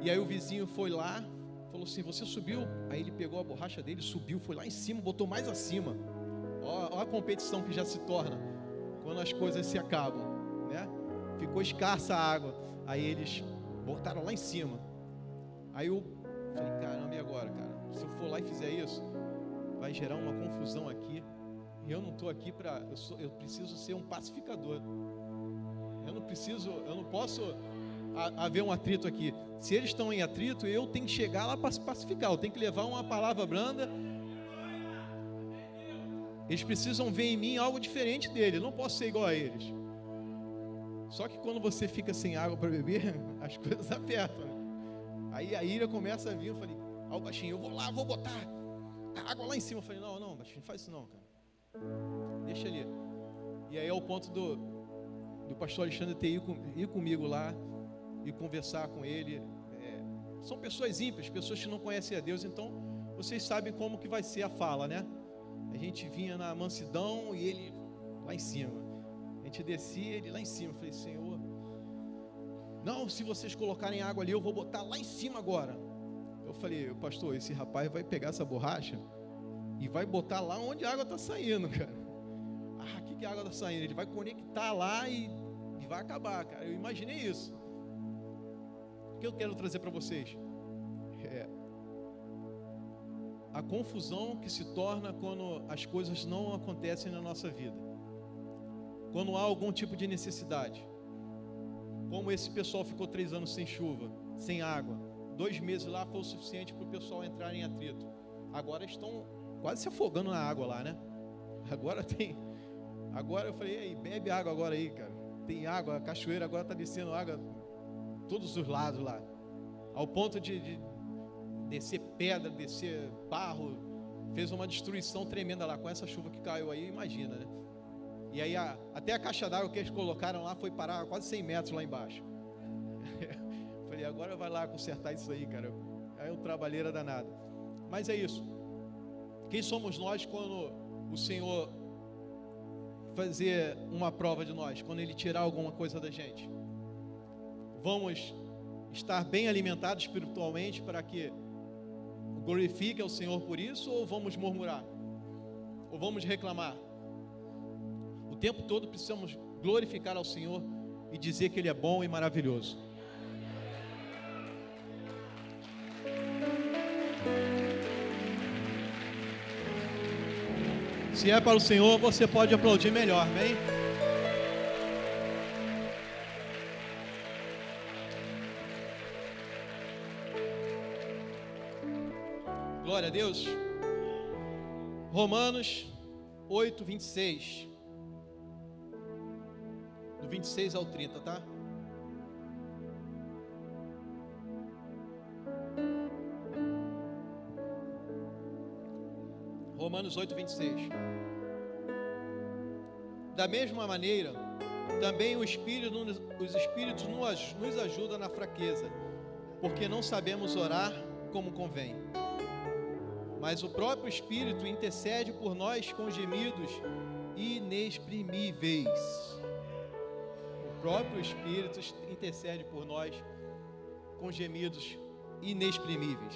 E aí o vizinho foi lá, falou assim, você subiu? Aí ele pegou a borracha dele, subiu, foi lá em cima, botou mais acima. Ó a competição que já se torna quando as coisas se acabam, né? Ficou escassa a água, aí eles botaram lá em cima. Aí eu falei, caramba, e agora, cara? Se eu for lá e fizer isso, vai gerar uma confusão aqui. E eu não estou aqui para... Eu preciso ser um pacificador. Eu não posso haver um atrito aqui. Se eles estão em atrito, eu tenho que chegar lá para se pacificar. Eu tenho que levar uma palavra branda. Eles precisam ver em mim algo diferente dele. Eu não posso ser igual a eles. Só que quando você fica sem água para beber, as coisas apertam, né? Aí a ira começa a vir. Eu falei, ó, baixinho, eu vou lá, vou botar a água lá em cima. Eu falei, não, baixinho, não faz isso não, cara. Deixa ali. E aí é o ponto do pastor Alexandre ter ir comigo lá e conversar com ele. São pessoas ímpias, pessoas que não conhecem a Deus, então vocês sabem como que vai ser a fala, né? A gente vinha na mansidão e ele lá em cima. A gente descia, ele lá em cima. Eu falei, Senhor, não, se vocês colocarem água ali, eu vou botar lá em cima agora. Eu falei, pastor, esse rapaz vai pegar essa borracha e vai botar lá onde a água está saindo, cara. Aqui que a água está saindo. Ele vai conectar lá e vai acabar, cara. Eu imaginei isso. O que eu quero trazer para vocês? A confusão que se torna quando as coisas não acontecem na nossa vida. Quando há algum tipo de necessidade. Como esse pessoal ficou 3 anos sem chuva, sem água. 2 meses lá foi o suficiente para o pessoal entrar em atrito. Agora estão quase se afogando na água lá, né? Agora eu falei, ei, bebe água agora aí, cara. Tem água, a cachoeira agora está descendo água todos os lados lá. Ao ponto de descer pedra, descer barro. Fez uma destruição tremenda lá com essa chuva que caiu aí, imagina, né? E aí até a caixa d'água que eles colocaram lá foi parar quase 100 metros lá embaixo. Falei, agora vai lá consertar isso aí, cara. É um trabalheira danado. Mas é isso. Quem somos nós quando o Senhor fazer uma prova de nós? Quando Ele tirar alguma coisa da gente? Vamos estar bem alimentados espiritualmente para que glorifique ao Senhor por isso? Ou vamos murmurar? Ou vamos reclamar? O tempo todo precisamos glorificar ao Senhor e dizer que Ele é bom e maravilhoso. Se é para o Senhor, você pode aplaudir melhor, amém? Glória a Deus. Romanos 8, 26. Do 26 ao 30, tá? Romanos 8, 26. Da mesma maneira, também os espíritos nos ajudam na fraqueza, porque não sabemos orar como convém. Mas o próprio Espírito intercede por nós com gemidos inexprimíveis. O próprio Espírito intercede por nós com gemidos inexprimíveis.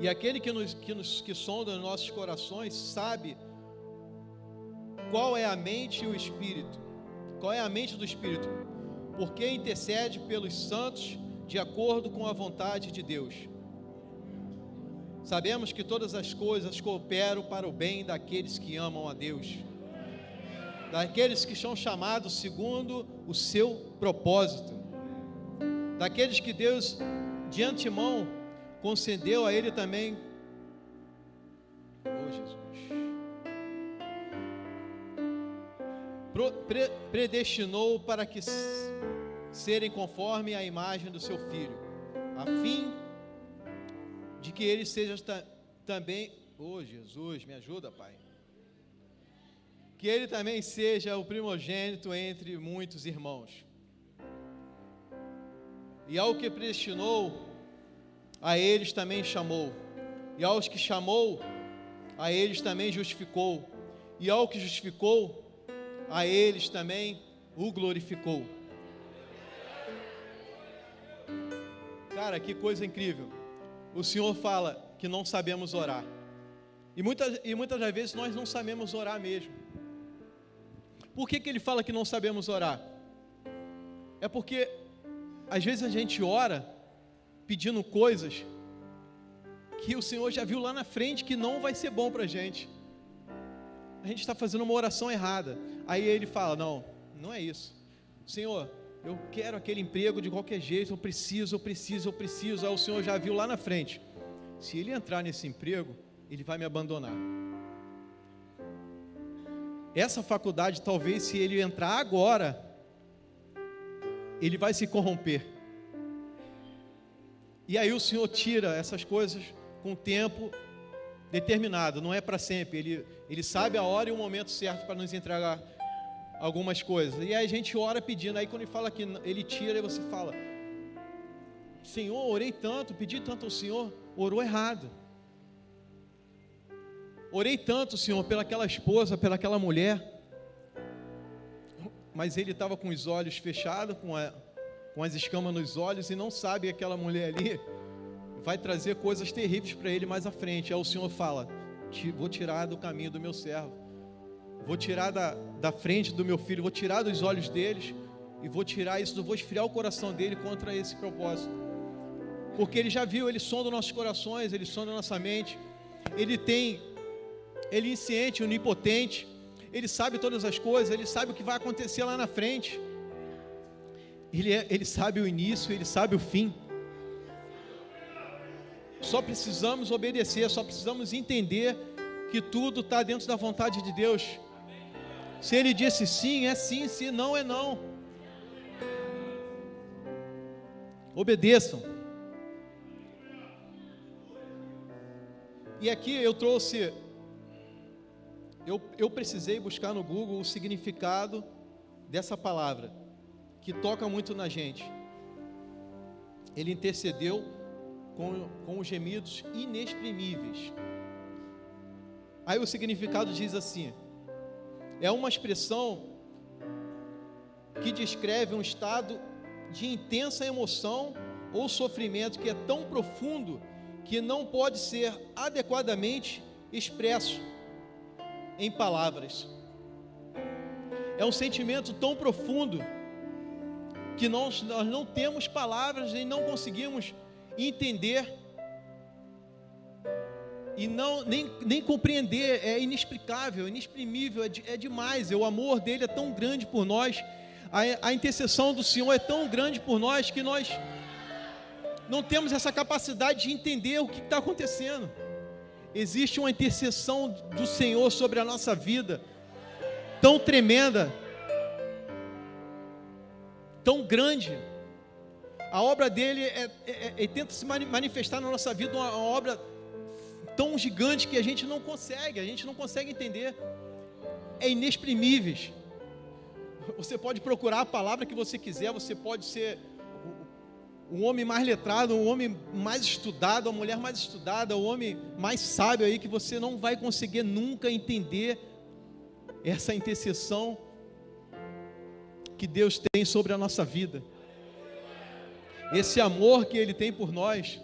E aquele que sonda nossos corações sabe qual é a mente e o Espírito. Qual é a mente do Espírito? Porque intercede pelos santos de acordo com a vontade de Deus. Sabemos que todas as coisas cooperam para o bem daqueles que amam a Deus, daqueles que são chamados segundo o seu propósito, daqueles que Deus de antemão concedeu a ele também. Oh, Jesus. Predestinou para que serem conforme a imagem do seu Filho, a fim de que ele seja também, oh Jesus, me ajuda, Pai, que ele também seja o primogênito entre muitos irmãos. E ao que predestinou, a eles também chamou, e aos que chamou, a eles também justificou, e ao que justificou, a eles também o glorificou. Cara, que coisa incrível. O Senhor fala que não sabemos orar. E muitas das vezes nós não sabemos orar mesmo. Por que Ele fala que não sabemos orar? É porque às vezes a gente ora pedindo coisas que o Senhor já viu lá na frente que não vai ser bom para a gente está fazendo uma oração errada. Aí ele fala, não é isso. Senhor, eu quero aquele emprego de qualquer jeito, eu preciso. Aí o Senhor já viu lá na frente, se ele entrar nesse emprego, ele vai me abandonar. Essa faculdade, talvez, se ele entrar agora, ele vai se corromper. E aí o Senhor tira essas coisas com tempo determinado, não é para sempre. Ele sabe a hora e o momento certo para nos entregar algumas coisas. E aí a gente ora pedindo. Aí quando ele fala que ele tira, aí você fala, Senhor, orei tanto, pedi tanto ao Senhor. Orou errado. Orei tanto, Senhor, pelaquela esposa, pelaquela mulher, mas ele estava com os olhos fechados, com as escamas nos olhos, e não sabe que aquela mulher ali vai trazer coisas terríveis para ele mais à frente. Aí o Senhor fala, vou tirar do caminho do meu servo, vou tirar da frente do meu filho, vou tirar dos olhos deles, e vou tirar isso, vou esfriar o coração dele contra esse propósito, porque ele já viu, ele sonda nossos corações, ele sonda nossa mente, ele é onisciente, onipotente, ele sabe todas as coisas, ele sabe o que vai acontecer lá na frente, ele sabe o início, ele sabe o fim. Só precisamos obedecer, só precisamos entender que tudo está dentro da vontade de Deus. Se ele disse sim, é sim, se não, é não. Obedeçam. E aqui eu trouxe, eu precisei buscar no Google o significado dessa palavra, que toca muito na gente. Ele intercedeu com os gemidos inexprimíveis. Aí o significado diz assim: é uma expressão que descreve um estado de intensa emoção ou sofrimento que é tão profundo que não pode ser adequadamente expresso em palavras. É um sentimento tão profundo que nós não temos palavras e não conseguimos entender e nem compreender. É inexplicável, inexprimível, é demais. O amor dele é tão grande por nós, a intercessão do Senhor é tão grande por nós, que nós não temos essa capacidade de entender o que está acontecendo. Existe uma intercessão do Senhor sobre a nossa vida, tão tremenda, tão grande. A obra dele tenta se manifestar na nossa vida, uma obra tão gigante que a gente não consegue entender. É inexprimíveis. Você pode procurar a palavra que você quiser, você pode ser um homem mais letrado, um homem mais estudado, uma mulher mais estudada, o homem mais sábio aí, que você não vai conseguir nunca entender essa intercessão que Deus tem sobre a nossa vida. Esse amor que Ele tem por nós,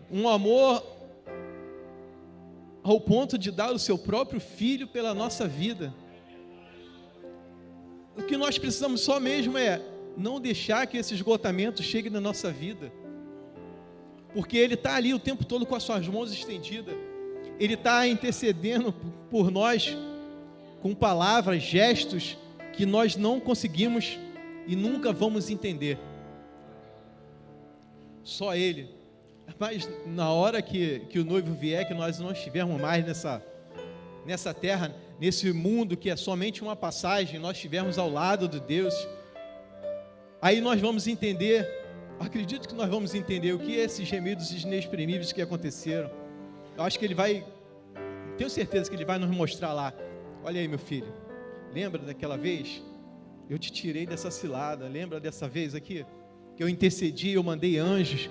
um amor ao ponto de dar o seu próprio Filho pela nossa vida. O que nós precisamos só mesmo é não deixar que esse esgotamento chegue na nossa vida, porque Ele está ali o tempo todo com as suas mãos estendidas, Ele está intercedendo por nós com palavras, gestos que nós não conseguimos e nunca vamos entender. Só Ele. Mas na hora que o noivo vier, que nós não estivermos mais nessa terra, nesse mundo que é somente uma passagem, nós estivermos ao lado de Deus, aí nós vamos entender, acredito que nós vamos entender o que é esses gemidos inexprimíveis que aconteceram. Eu acho que Ele vai, tenho certeza que Ele vai nos mostrar lá. Olha aí, meu filho, lembra daquela vez? Eu te tirei dessa cilada. Lembra dessa vez aqui? Que eu intercedi, eu mandei anjos.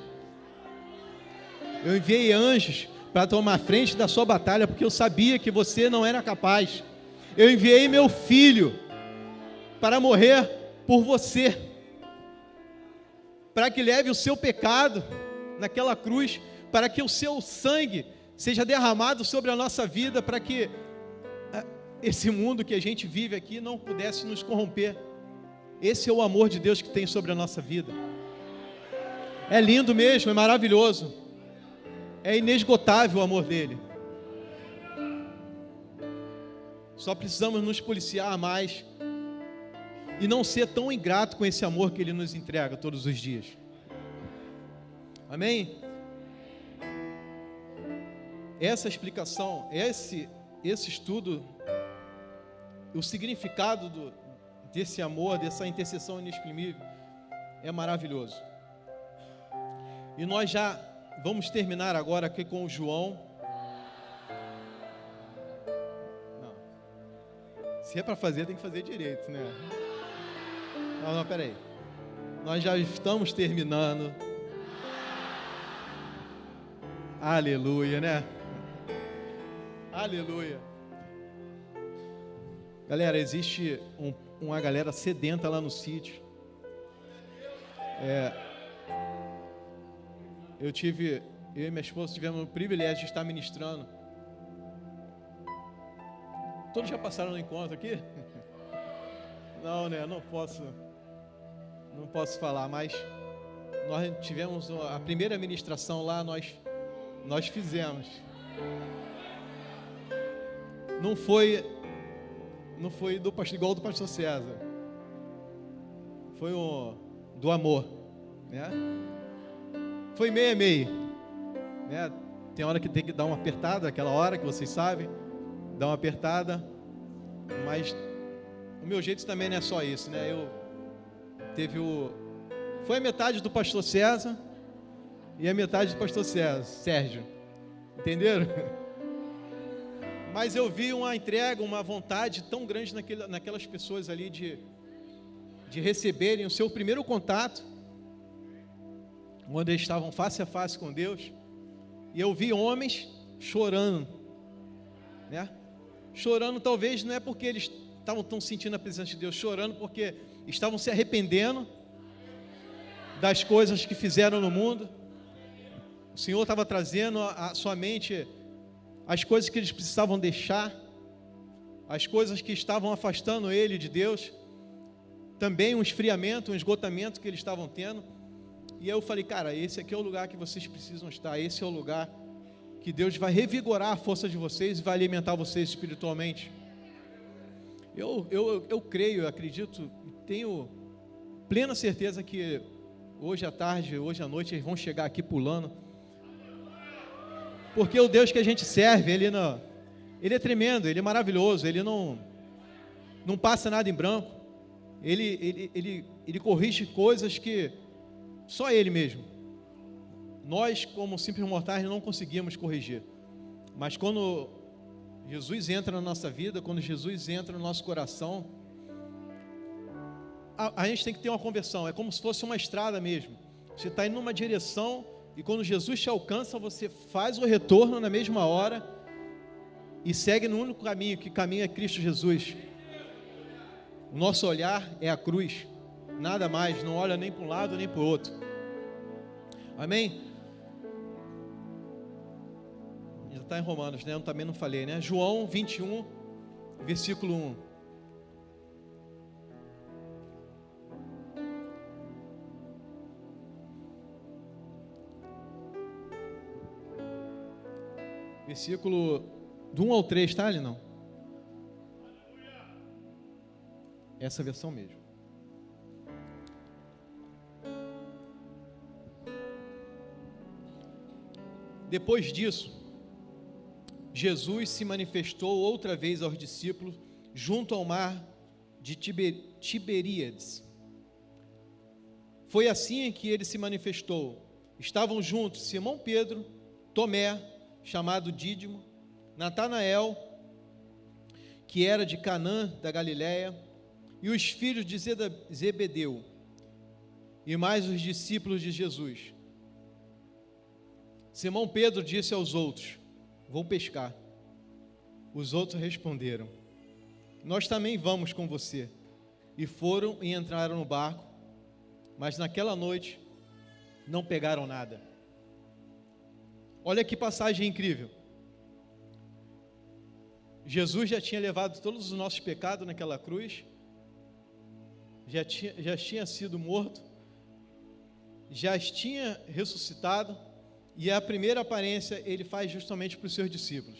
Eu enviei anjos para tomar frente da sua batalha, porque eu sabia que você não era capaz. Eu enviei meu filho para morrer por você, para que leve o seu pecado naquela cruz, para que o seu sangue seja derramado sobre a nossa vida, para que esse mundo que a gente vive aqui não pudesse nos corromper. Esse é o amor de Deus que tem sobre a nossa vida. É lindo mesmo, é maravilhoso. É inesgotável o amor dele. Só precisamos nos policiar mais e não ser tão ingrato com esse amor que ele nos entrega todos os dias. Amém? Essa explicação, esse estudo, o significado desse amor, dessa intercessão inexprimível, é maravilhoso. E nós já vamos terminar agora aqui com o João. Não. Se é para fazer, tem que fazer direito, né? Não, peraí. Nós já estamos terminando. Aleluia, né? Aleluia. Galera, existe uma galera sedenta lá no sítio. Eu e minha esposa tivemos o privilégio de estar ministrando. Todos já passaram no encontro aqui? Não, né? Não posso falar, mas nós tivemos a primeira ministração lá, nós fizemos. Não foi igual do pastor César. Foi do amor, né? Foi meio a meio, né? Tem hora que tem que dar uma apertada, aquela hora que vocês sabem, dar uma apertada, mas o meu jeito também não é só isso, né? Foi a metade do pastor César e a metade do pastor Sérgio, entenderam? Mas eu vi uma entrega, uma vontade tão grande naquelas pessoas ali de receberem o seu primeiro contato, quando eles estavam face a face com Deus. E eu vi homens chorando, né? Chorando talvez não é porque eles estavam sentindo a presença de Deus, chorando porque estavam se arrependendo das coisas que fizeram no mundo. O Senhor estava trazendo à sua mente as coisas que eles precisavam deixar, as coisas que estavam afastando ele de Deus, também um esfriamento, um esgotamento que eles estavam tendo. E eu falei, cara, esse aqui é o lugar que vocês precisam estar, esse é o lugar que Deus vai revigorar a força de vocês e vai alimentar vocês espiritualmente. Eu creio, acredito, tenho plena certeza que hoje à tarde, hoje à noite, eles vão chegar aqui pulando, porque o Deus que a gente serve, Ele é tremendo, Ele é maravilhoso, Ele não passa nada em branco, Ele corrige coisas que só Ele mesmo, nós como simples mortais não conseguimos corrigir, mas quando Jesus entra na nossa vida, quando Jesus entra no nosso coração, a gente tem que ter uma conversão, é como se fosse uma estrada mesmo, você está indo numa direção, e quando Jesus te alcança, você faz o retorno na mesma hora, e segue no único caminho, que caminho é Cristo Jesus. O nosso olhar é a cruz, nada mais, não olha nem para um lado nem para o outro. Amém? Já está em Romanos, né? Eu também não falei, né? João 21, versículo 1. Versículo do 1 ao 3, tá ali não? Essa versão mesmo. Depois disso, Jesus se manifestou outra vez aos discípulos junto ao mar de Tiberíades. Foi assim que ele se manifestou. Estavam juntos Simão Pedro, Tomé, chamado Dídimo, Natanael, que era de Canaã da Galileia, e os filhos de Zebedeu, e mais os discípulos de Jesus. Simão Pedro disse aos outros: vou pescar. Os outros responderam: nós também vamos com você. E foram e entraram no barco, mas naquela noite não pegaram nada. Olha que passagem incrível. Jesus já tinha levado todos os nossos pecados naquela cruz, já tinha sido morto, já tinha ressuscitado, E a primeira aparência ele faz justamente para os seus discípulos.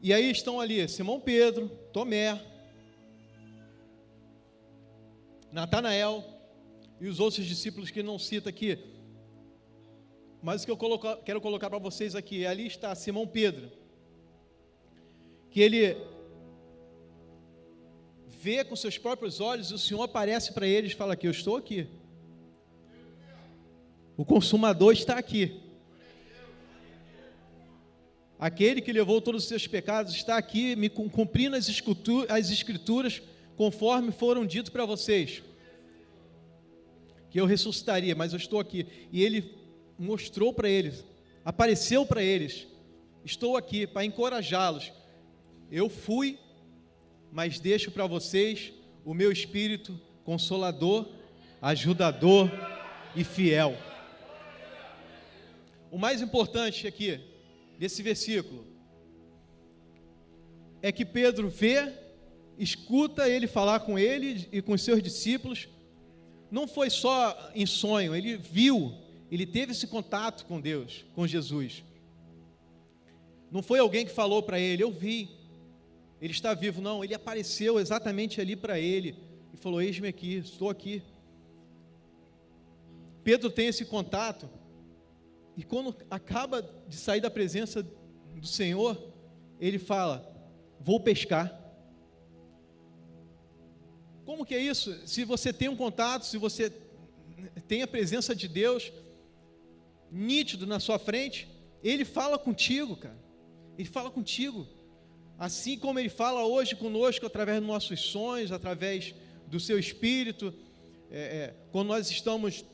E aí estão ali Simão Pedro, Tomé, Natanael e os outros discípulos que não cita aqui. Mas o que eu quero colocar para vocês aqui, ali está Simão Pedro, que ele vê com seus próprios olhos, o Senhor aparece para eles e fala aqui, eu estou aqui. O consumador está aqui. Aquele que levou todos os seus pecados está aqui, me cumprindo as escrituras, conforme foram dito para vocês. Que eu ressuscitaria, mas eu estou aqui. E ele mostrou para eles, apareceu para eles, estou aqui para encorajá-los. Eu fui, mas deixo para vocês o meu Espírito Consolador, ajudador e fiel. O mais importante aqui, desse versículo, é que Pedro vê, escuta ele falar com ele e com os seus discípulos. Não foi só em sonho, ele viu, ele teve esse contato com Deus, com Jesus. Não foi alguém que falou para ele, eu vi, ele está vivo. Não, ele apareceu exatamente ali para ele e falou, eis-me aqui, estou aqui. Pedro tem esse contato, e quando acaba de sair da presença do Senhor, ele fala, vou pescar. Como que é isso? Se você tem um contato, se você tem a presença de Deus nítido na sua frente, Ele fala contigo, cara. Ele fala contigo. Assim como Ele fala hoje conosco, através dos nossos sonhos, através do Seu Espírito, quando nós estamos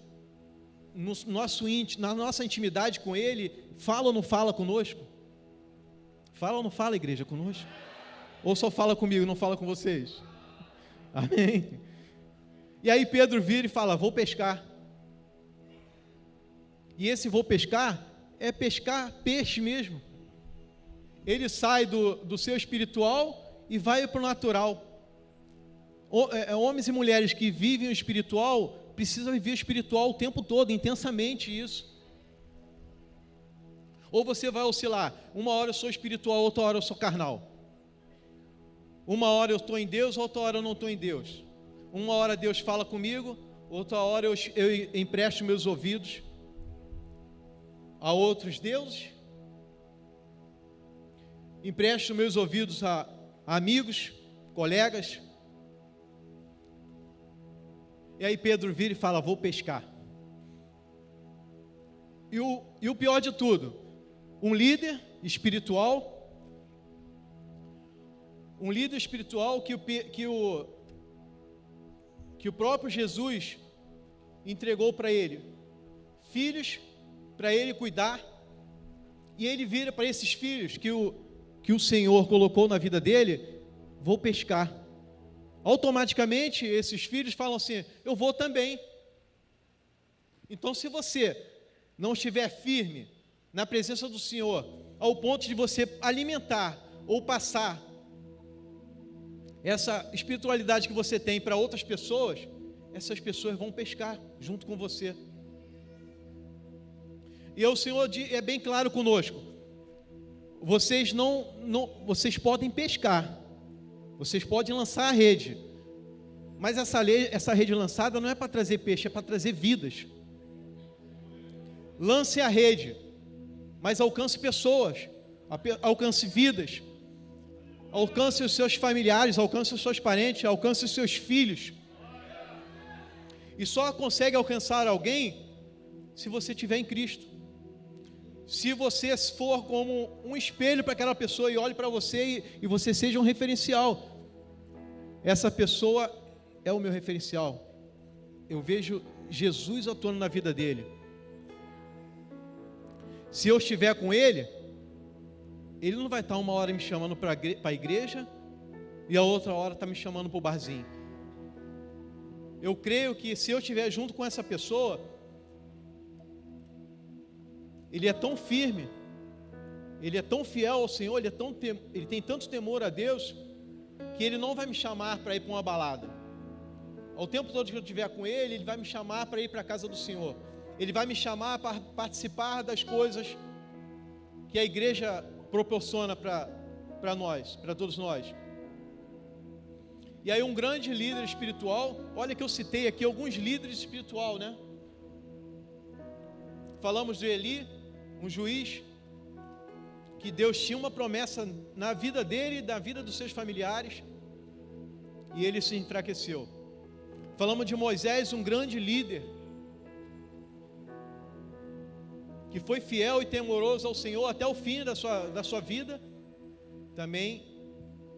na nossa intimidade com Ele, fala ou não fala conosco? Fala ou não fala, igreja, conosco? Ou só fala comigo, não fala com vocês? Amém? E aí Pedro vira e fala, vou pescar. E esse vou pescar, é pescar peixe mesmo. Ele sai do seu espiritual e vai para o natural. Homens e mulheres que vivem o espiritual, precisam viver o espiritual o tempo todo, intensamente isso. Ou você vai oscilar, uma hora eu sou espiritual, outra hora eu sou carnal. Uma hora eu estou em Deus, outra hora eu não estou em Deus. Uma hora Deus fala comigo, outra hora eu empresto meus ouvidos a outros deuses. Empresto meus ouvidos a amigos, colegas. E aí Pedro vira e fala, vou pescar. E o pior de tudo, um líder espiritual que o próprio Jesus entregou para ele, filhos para ele cuidar, e ele vira para esses filhos que o Senhor colocou na vida dele, vou pescar. Automaticamente esses filhos falam assim, eu vou também. Então, se você não estiver firme na presença do Senhor, ao ponto de você alimentar ou passar essa espiritualidade que você tem para outras pessoas, essas pessoas vão pescar junto com você. E o Senhor é bem claro conosco, vocês vocês podem pescar, vocês podem lançar a rede, mas essa rede lançada não é para trazer peixe, é para trazer vidas. Lance a rede, mas alcance pessoas, alcance vidas, alcance os seus familiares, alcance os seus parentes, alcance os seus filhos. E só consegue alcançar alguém se você estiver em Cristo. Se você for como um espelho para aquela pessoa e olhe para você e você seja um referencial. Essa pessoa é o meu referencial. Eu vejo Jesus atuando na vida dele. Se eu estiver com ele, ele não vai estar uma hora me chamando para a igreja e a outra hora está me chamando para o barzinho. Eu creio que se eu estiver junto com essa pessoa, ele é tão firme, ele é tão fiel ao Senhor, ele tem tanto temor a Deus, que ele não vai me chamar para ir para uma balada. Ao tempo todo que eu estiver com Ele, Ele vai me chamar para ir para a casa do Senhor. Ele vai me chamar para participar das coisas que a igreja proporciona para nós, para todos nós. E aí um grande líder espiritual, olha que eu citei aqui alguns líderes espirituais, né? Falamos de Eli, um juiz, que Deus tinha uma promessa na vida dele e na vida dos seus familiares, e ele se enfraqueceu. Falamos de Moisés, um grande líder, que foi fiel e temoroso ao Senhor até o fim da sua vida, também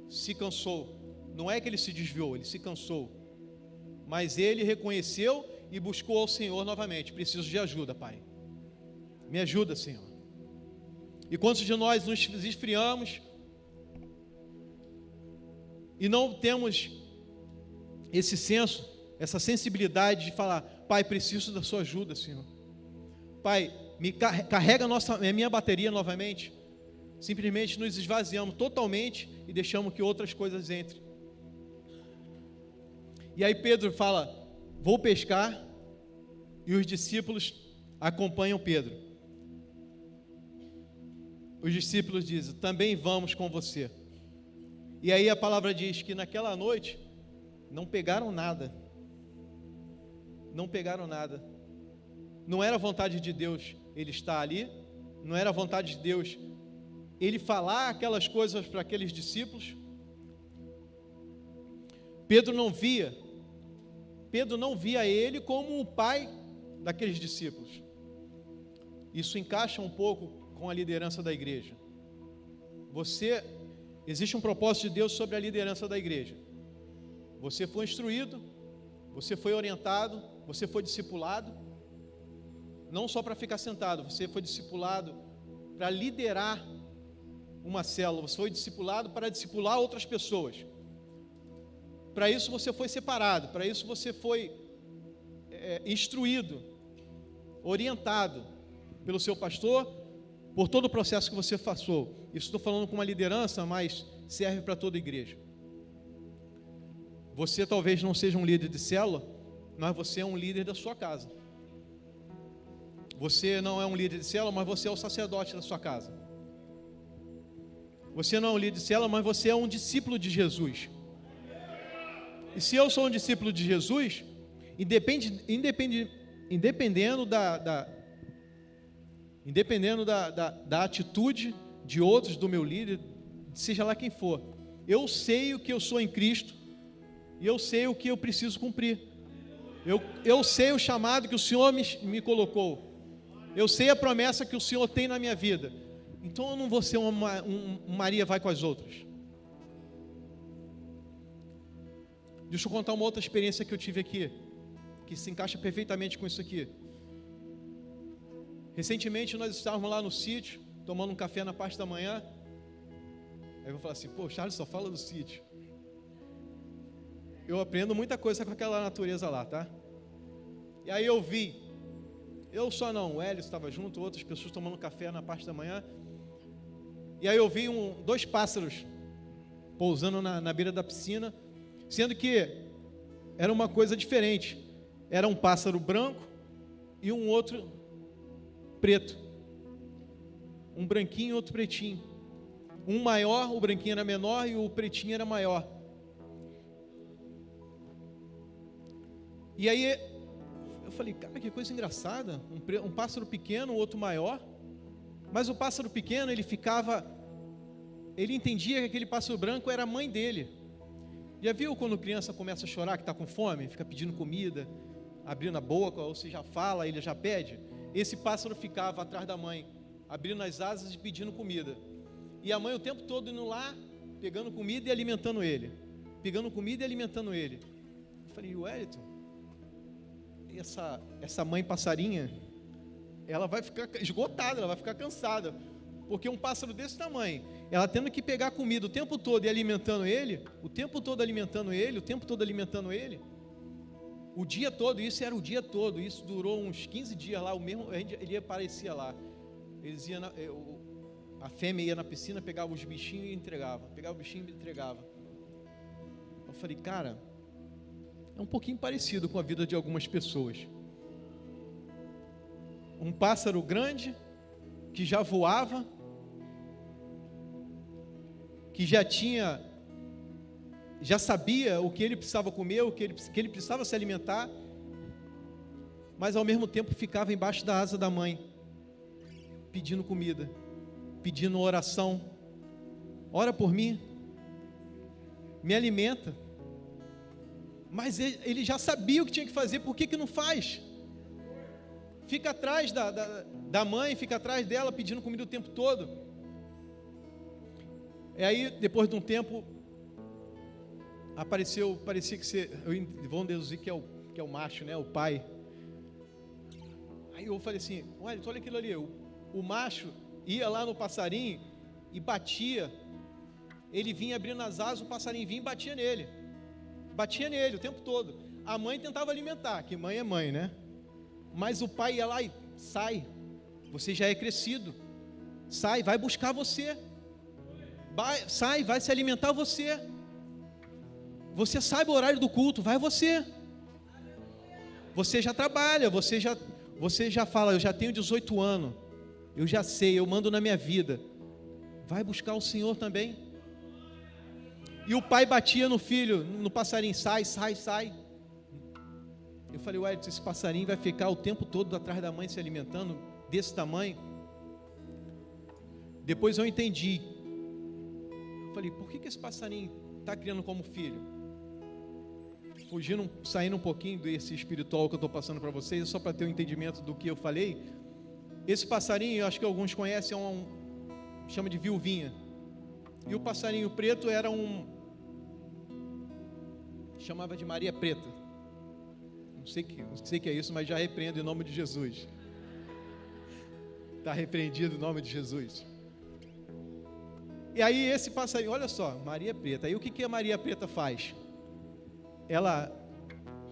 se cansou. Não é que ele se desviou, ele se cansou. Mas ele reconheceu e buscou ao Senhor novamente. Preciso de ajuda, Pai. Me ajuda, Senhor. E quantos de nós nos esfriamos e não temos esse senso, essa sensibilidade de falar: Pai, preciso da sua ajuda, Senhor. Pai, me carrega a minha bateria novamente. Simplesmente nos esvaziamos totalmente e deixamos que outras coisas entrem. E aí Pedro fala: vou pescar, e os discípulos acompanham Pedro. Os discípulos dizem: também vamos com você. E aí a palavra diz que naquela noite não pegaram nada. Não pegaram nada. Não era vontade de Deus ele estar ali, não era vontade de Deus ele falar aquelas coisas para aqueles discípulos. Pedro não via ele como o pai daqueles discípulos. Isso encaixa um pouco com a liderança da igreja. Existe um propósito de Deus sobre a liderança da igreja. Você foi instruído, você foi orientado, você foi discipulado, não só para ficar sentado, você foi discipulado para liderar uma célula, você foi discipulado para discipular outras pessoas. Para isso você foi separado, para isso você foi instruído, orientado pelo seu pastor, por todo o processo que você passou. Isso estou falando com uma liderança, mas serve para toda a igreja. Você talvez não seja um líder de célula, mas você é um líder da sua casa. Você não é um líder de célula, mas você é o sacerdote da sua casa. Você não é um líder de célula, mas você é um discípulo de Jesus. E se eu sou um discípulo de Jesus, independendo da atitude de outros, do meu líder, seja lá quem for, eu sei o que eu sou em Cristo, e eu sei o que eu preciso cumprir. Eu sei o chamado que o Senhor me colocou. Eu sei a promessa que o Senhor tem na minha vida. Então eu não vou ser um Maria vai com as outras. Deixa eu contar uma outra experiência que eu tive aqui, que se encaixa perfeitamente com isso aqui. Recentemente nós estávamos lá no sítio, tomando um café na parte da manhã. Aí eu vou falar assim: pô, Charles só fala do sítio. Eu aprendo muita coisa com aquela natureza lá, tá? E aí o Hélio estava junto, outras pessoas tomando café na parte da manhã. E aí eu vi dois pássaros pousando na beira da piscina, sendo que era uma coisa diferente. Era um pássaro branco e um outro preto. Um branquinho e outro pretinho. Um maior, o branquinho era menor e o pretinho era maior. E aí eu falei: cara, que coisa engraçada. Um pássaro pequeno, o outro maior. Mas o pássaro pequeno, ele entendia que aquele pássaro branco era a mãe dele. Já viu quando criança começa a chorar, que está com fome, fica pedindo comida, abrindo a boca, ou você já fala, ele já pede? Esse pássaro ficava atrás da mãe, abrindo as asas e pedindo comida. E a mãe o tempo todo indo lá, pegando comida e alimentando ele. Pegando comida e alimentando ele. Eu falei: Wellington, essa mãe passarinha, ela vai ficar esgotada, ela vai ficar cansada. Porque um pássaro desse tamanho, ela tendo que pegar comida o tempo todo e alimentando ele, o tempo todo alimentando ele, o dia todo, isso era o dia todo, isso durou uns 15 dias lá, ele aparecia lá. A fêmea ia na piscina, pegava os bichinhos e entregava, Eu falei: cara, é um pouquinho parecido com a vida de algumas pessoas. Um pássaro grande, que já voava, que já sabia o que ele precisava comer, que ele precisava se alimentar, mas ao mesmo tempo ficava embaixo da asa da mãe, pedindo comida, pedindo oração. Ora por mim, me alimenta. Mas ele já sabia o que tinha que fazer, por que não faz? Fica atrás da mãe, fica atrás dela pedindo comida o tempo todo. E aí, depois de um tempo, parecia que vão deduzir que é o macho, né, o pai. Aí eu falei assim, olha aquilo ali, o macho ia lá no passarinho e batia, ele vinha abrindo as asas, o passarinho vinha e batia nele o tempo todo. A mãe tentava alimentar, que mãe é mãe, né? Mas o pai ia lá e sai, você já é crescido, sai, vai buscar você, vai se alimentar você sabe o horário do culto, vai você já trabalha, você já fala, eu já tenho 18 anos, eu já sei, eu mando na minha vida, vai buscar o Senhor também. E o pai batia no filho, no passarinho, sai. Eu falei, ué, esse passarinho vai ficar o tempo todo atrás da mãe se alimentando, desse tamanho? Depois eu entendi. Eu falei, por que esse passarinho está criando como filho? Saindo um pouquinho desse espiritual que eu estou passando para vocês, só para ter um entendimento do que eu falei. Esse passarinho, eu acho que alguns conhecem, chama de viuvinha. E o passarinho preto era chamava de Maria Preta. Não sei que é isso, mas já repreendo em nome de Jesus. Está repreendido em nome de Jesus. E aí esse passarinho, olha só, Maria Preta. Aí o que a Maria Preta faz? Ela,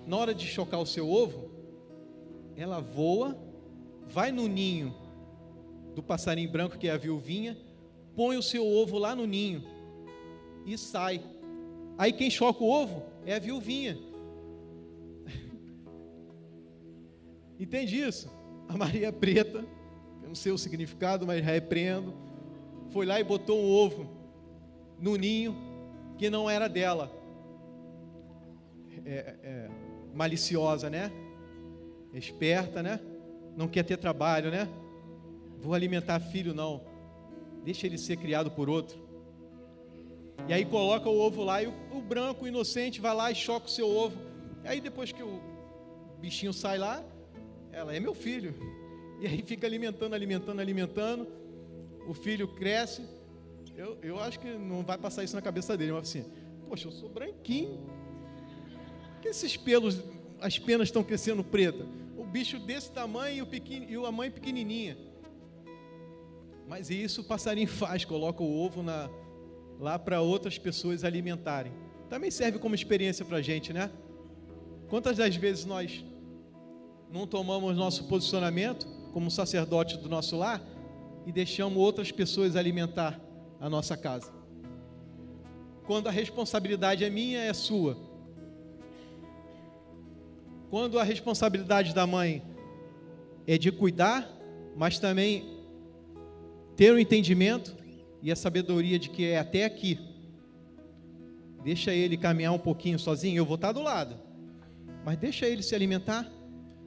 na hora de chocar o seu ovo, ela voa, vai no ninho do passarinho branco, que é a viuvinha, põe o seu ovo lá no ninho e sai. Aí quem choca o ovo é a viuvinha. Entende isso? A Maria Preta, eu não sei o significado, mas repreendo, foi lá e botou um ovo no ninho que não era dela. Maliciosa, né? Esperta, né? Não quer ter trabalho, né? Vou alimentar filho, não. Deixa ele ser criado por outro. E aí coloca o ovo lá e o branco, o inocente, vai lá e choca o seu ovo. E aí depois que o bichinho sai lá, ela é meu filho. E aí fica alimentando. O filho cresce. Eu acho que não vai passar isso na cabeça dele, mas assim, poxa, eu sou branquinho. Por que esses pelos, as penas estão crescendo preta? O bicho desse tamanho e a mãe pequenininha. Mas isso o passarinho faz, coloca o ovo lá para outras pessoas alimentarem. Também serve como experiência para a gente, né? Quantas das vezes nós não tomamos nosso posicionamento como sacerdote do nosso lar e deixamos outras pessoas alimentar a nossa casa? Quando a responsabilidade é minha, é sua. Quando a responsabilidade da mãe é de cuidar, mas também ter o entendimento e a sabedoria de que é até aqui. Deixa ele caminhar um pouquinho sozinho, eu vou estar do lado, mas deixa ele se alimentar.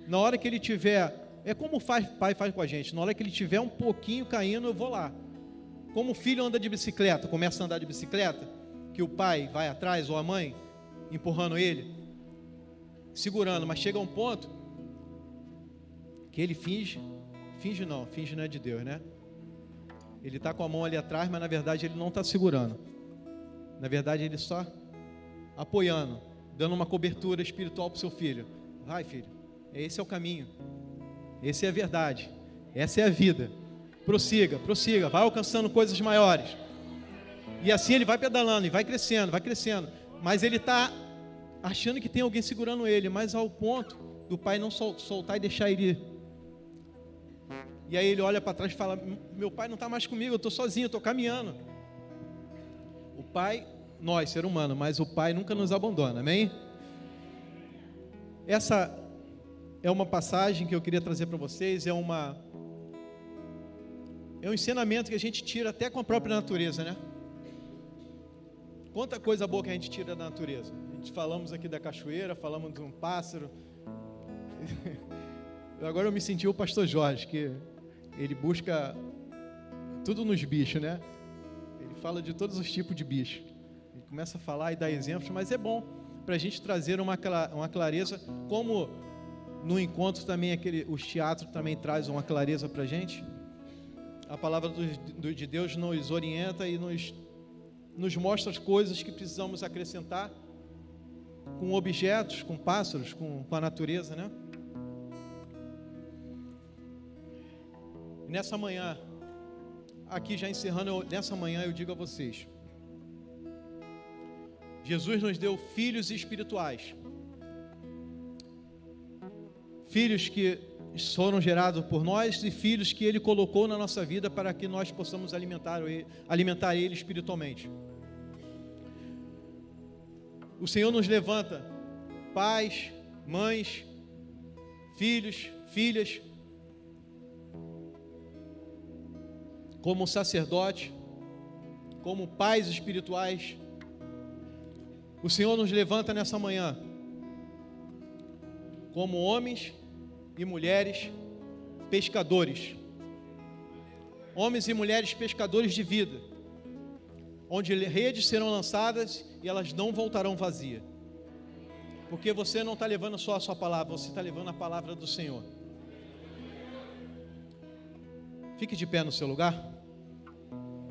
Na hora que ele tiver, é como o pai faz com a gente, na hora que ele tiver um pouquinho caindo, eu vou lá. Como o filho anda de bicicleta, começa a andar de bicicleta, que o pai vai atrás, ou a mãe, empurrando ele, segurando, mas chega um ponto que ele finge não é de Deus, né? Ele está com a mão ali atrás, mas na verdade ele não está segurando. Na verdade ele só apoiando, dando uma cobertura espiritual para o seu filho. Vai, filho, esse é o caminho, essa é a verdade, essa é a vida. Prossiga, vai alcançando coisas maiores. E assim ele vai pedalando e vai crescendo. Mas ele está achando que tem alguém segurando ele, mas ao ponto do pai não soltar e deixar ele ir. E aí ele olha para trás e fala: meu pai não está mais comigo, eu estou sozinho, eu estou caminhando. O pai, nós, ser humano, mas o pai nunca nos abandona, amém? Essa é uma passagem que eu queria trazer para vocês, é um ensinamento que a gente tira até com a própria natureza, né? Quanta coisa boa que a gente tira da natureza. A gente falamos aqui da cachoeira, falamos de um pássaro. Agora eu me senti o pastor Jorge, que ele busca tudo nos bichos, né? Ele fala de todos os tipos de bicho. Ele começa a falar e dar exemplos, mas é bom para a gente trazer uma clareza, como no encontro também os teatros também trazem uma clareza para a gente. A palavra de Deus nos orienta e nos mostra as coisas que precisamos acrescentar com objetos, com pássaros, com a natureza, né? Nessa manhã, aqui já encerrando, nessa manhã eu digo a vocês, Jesus nos deu filhos espirituais, filhos que foram gerados por nós e filhos que Ele colocou na nossa vida para que nós possamos alimentar Ele espiritualmente. O Senhor nos levanta pais, mães, filhos, filhas, como sacerdote, como pais espirituais. O Senhor nos levanta nessa manhã como homens e mulheres pescadores, homens e mulheres pescadores de vida, onde redes serão lançadas e elas não voltarão vazias, porque você não está levando só a sua palavra, você está levando a palavra do Senhor. Fique de pé no seu lugar.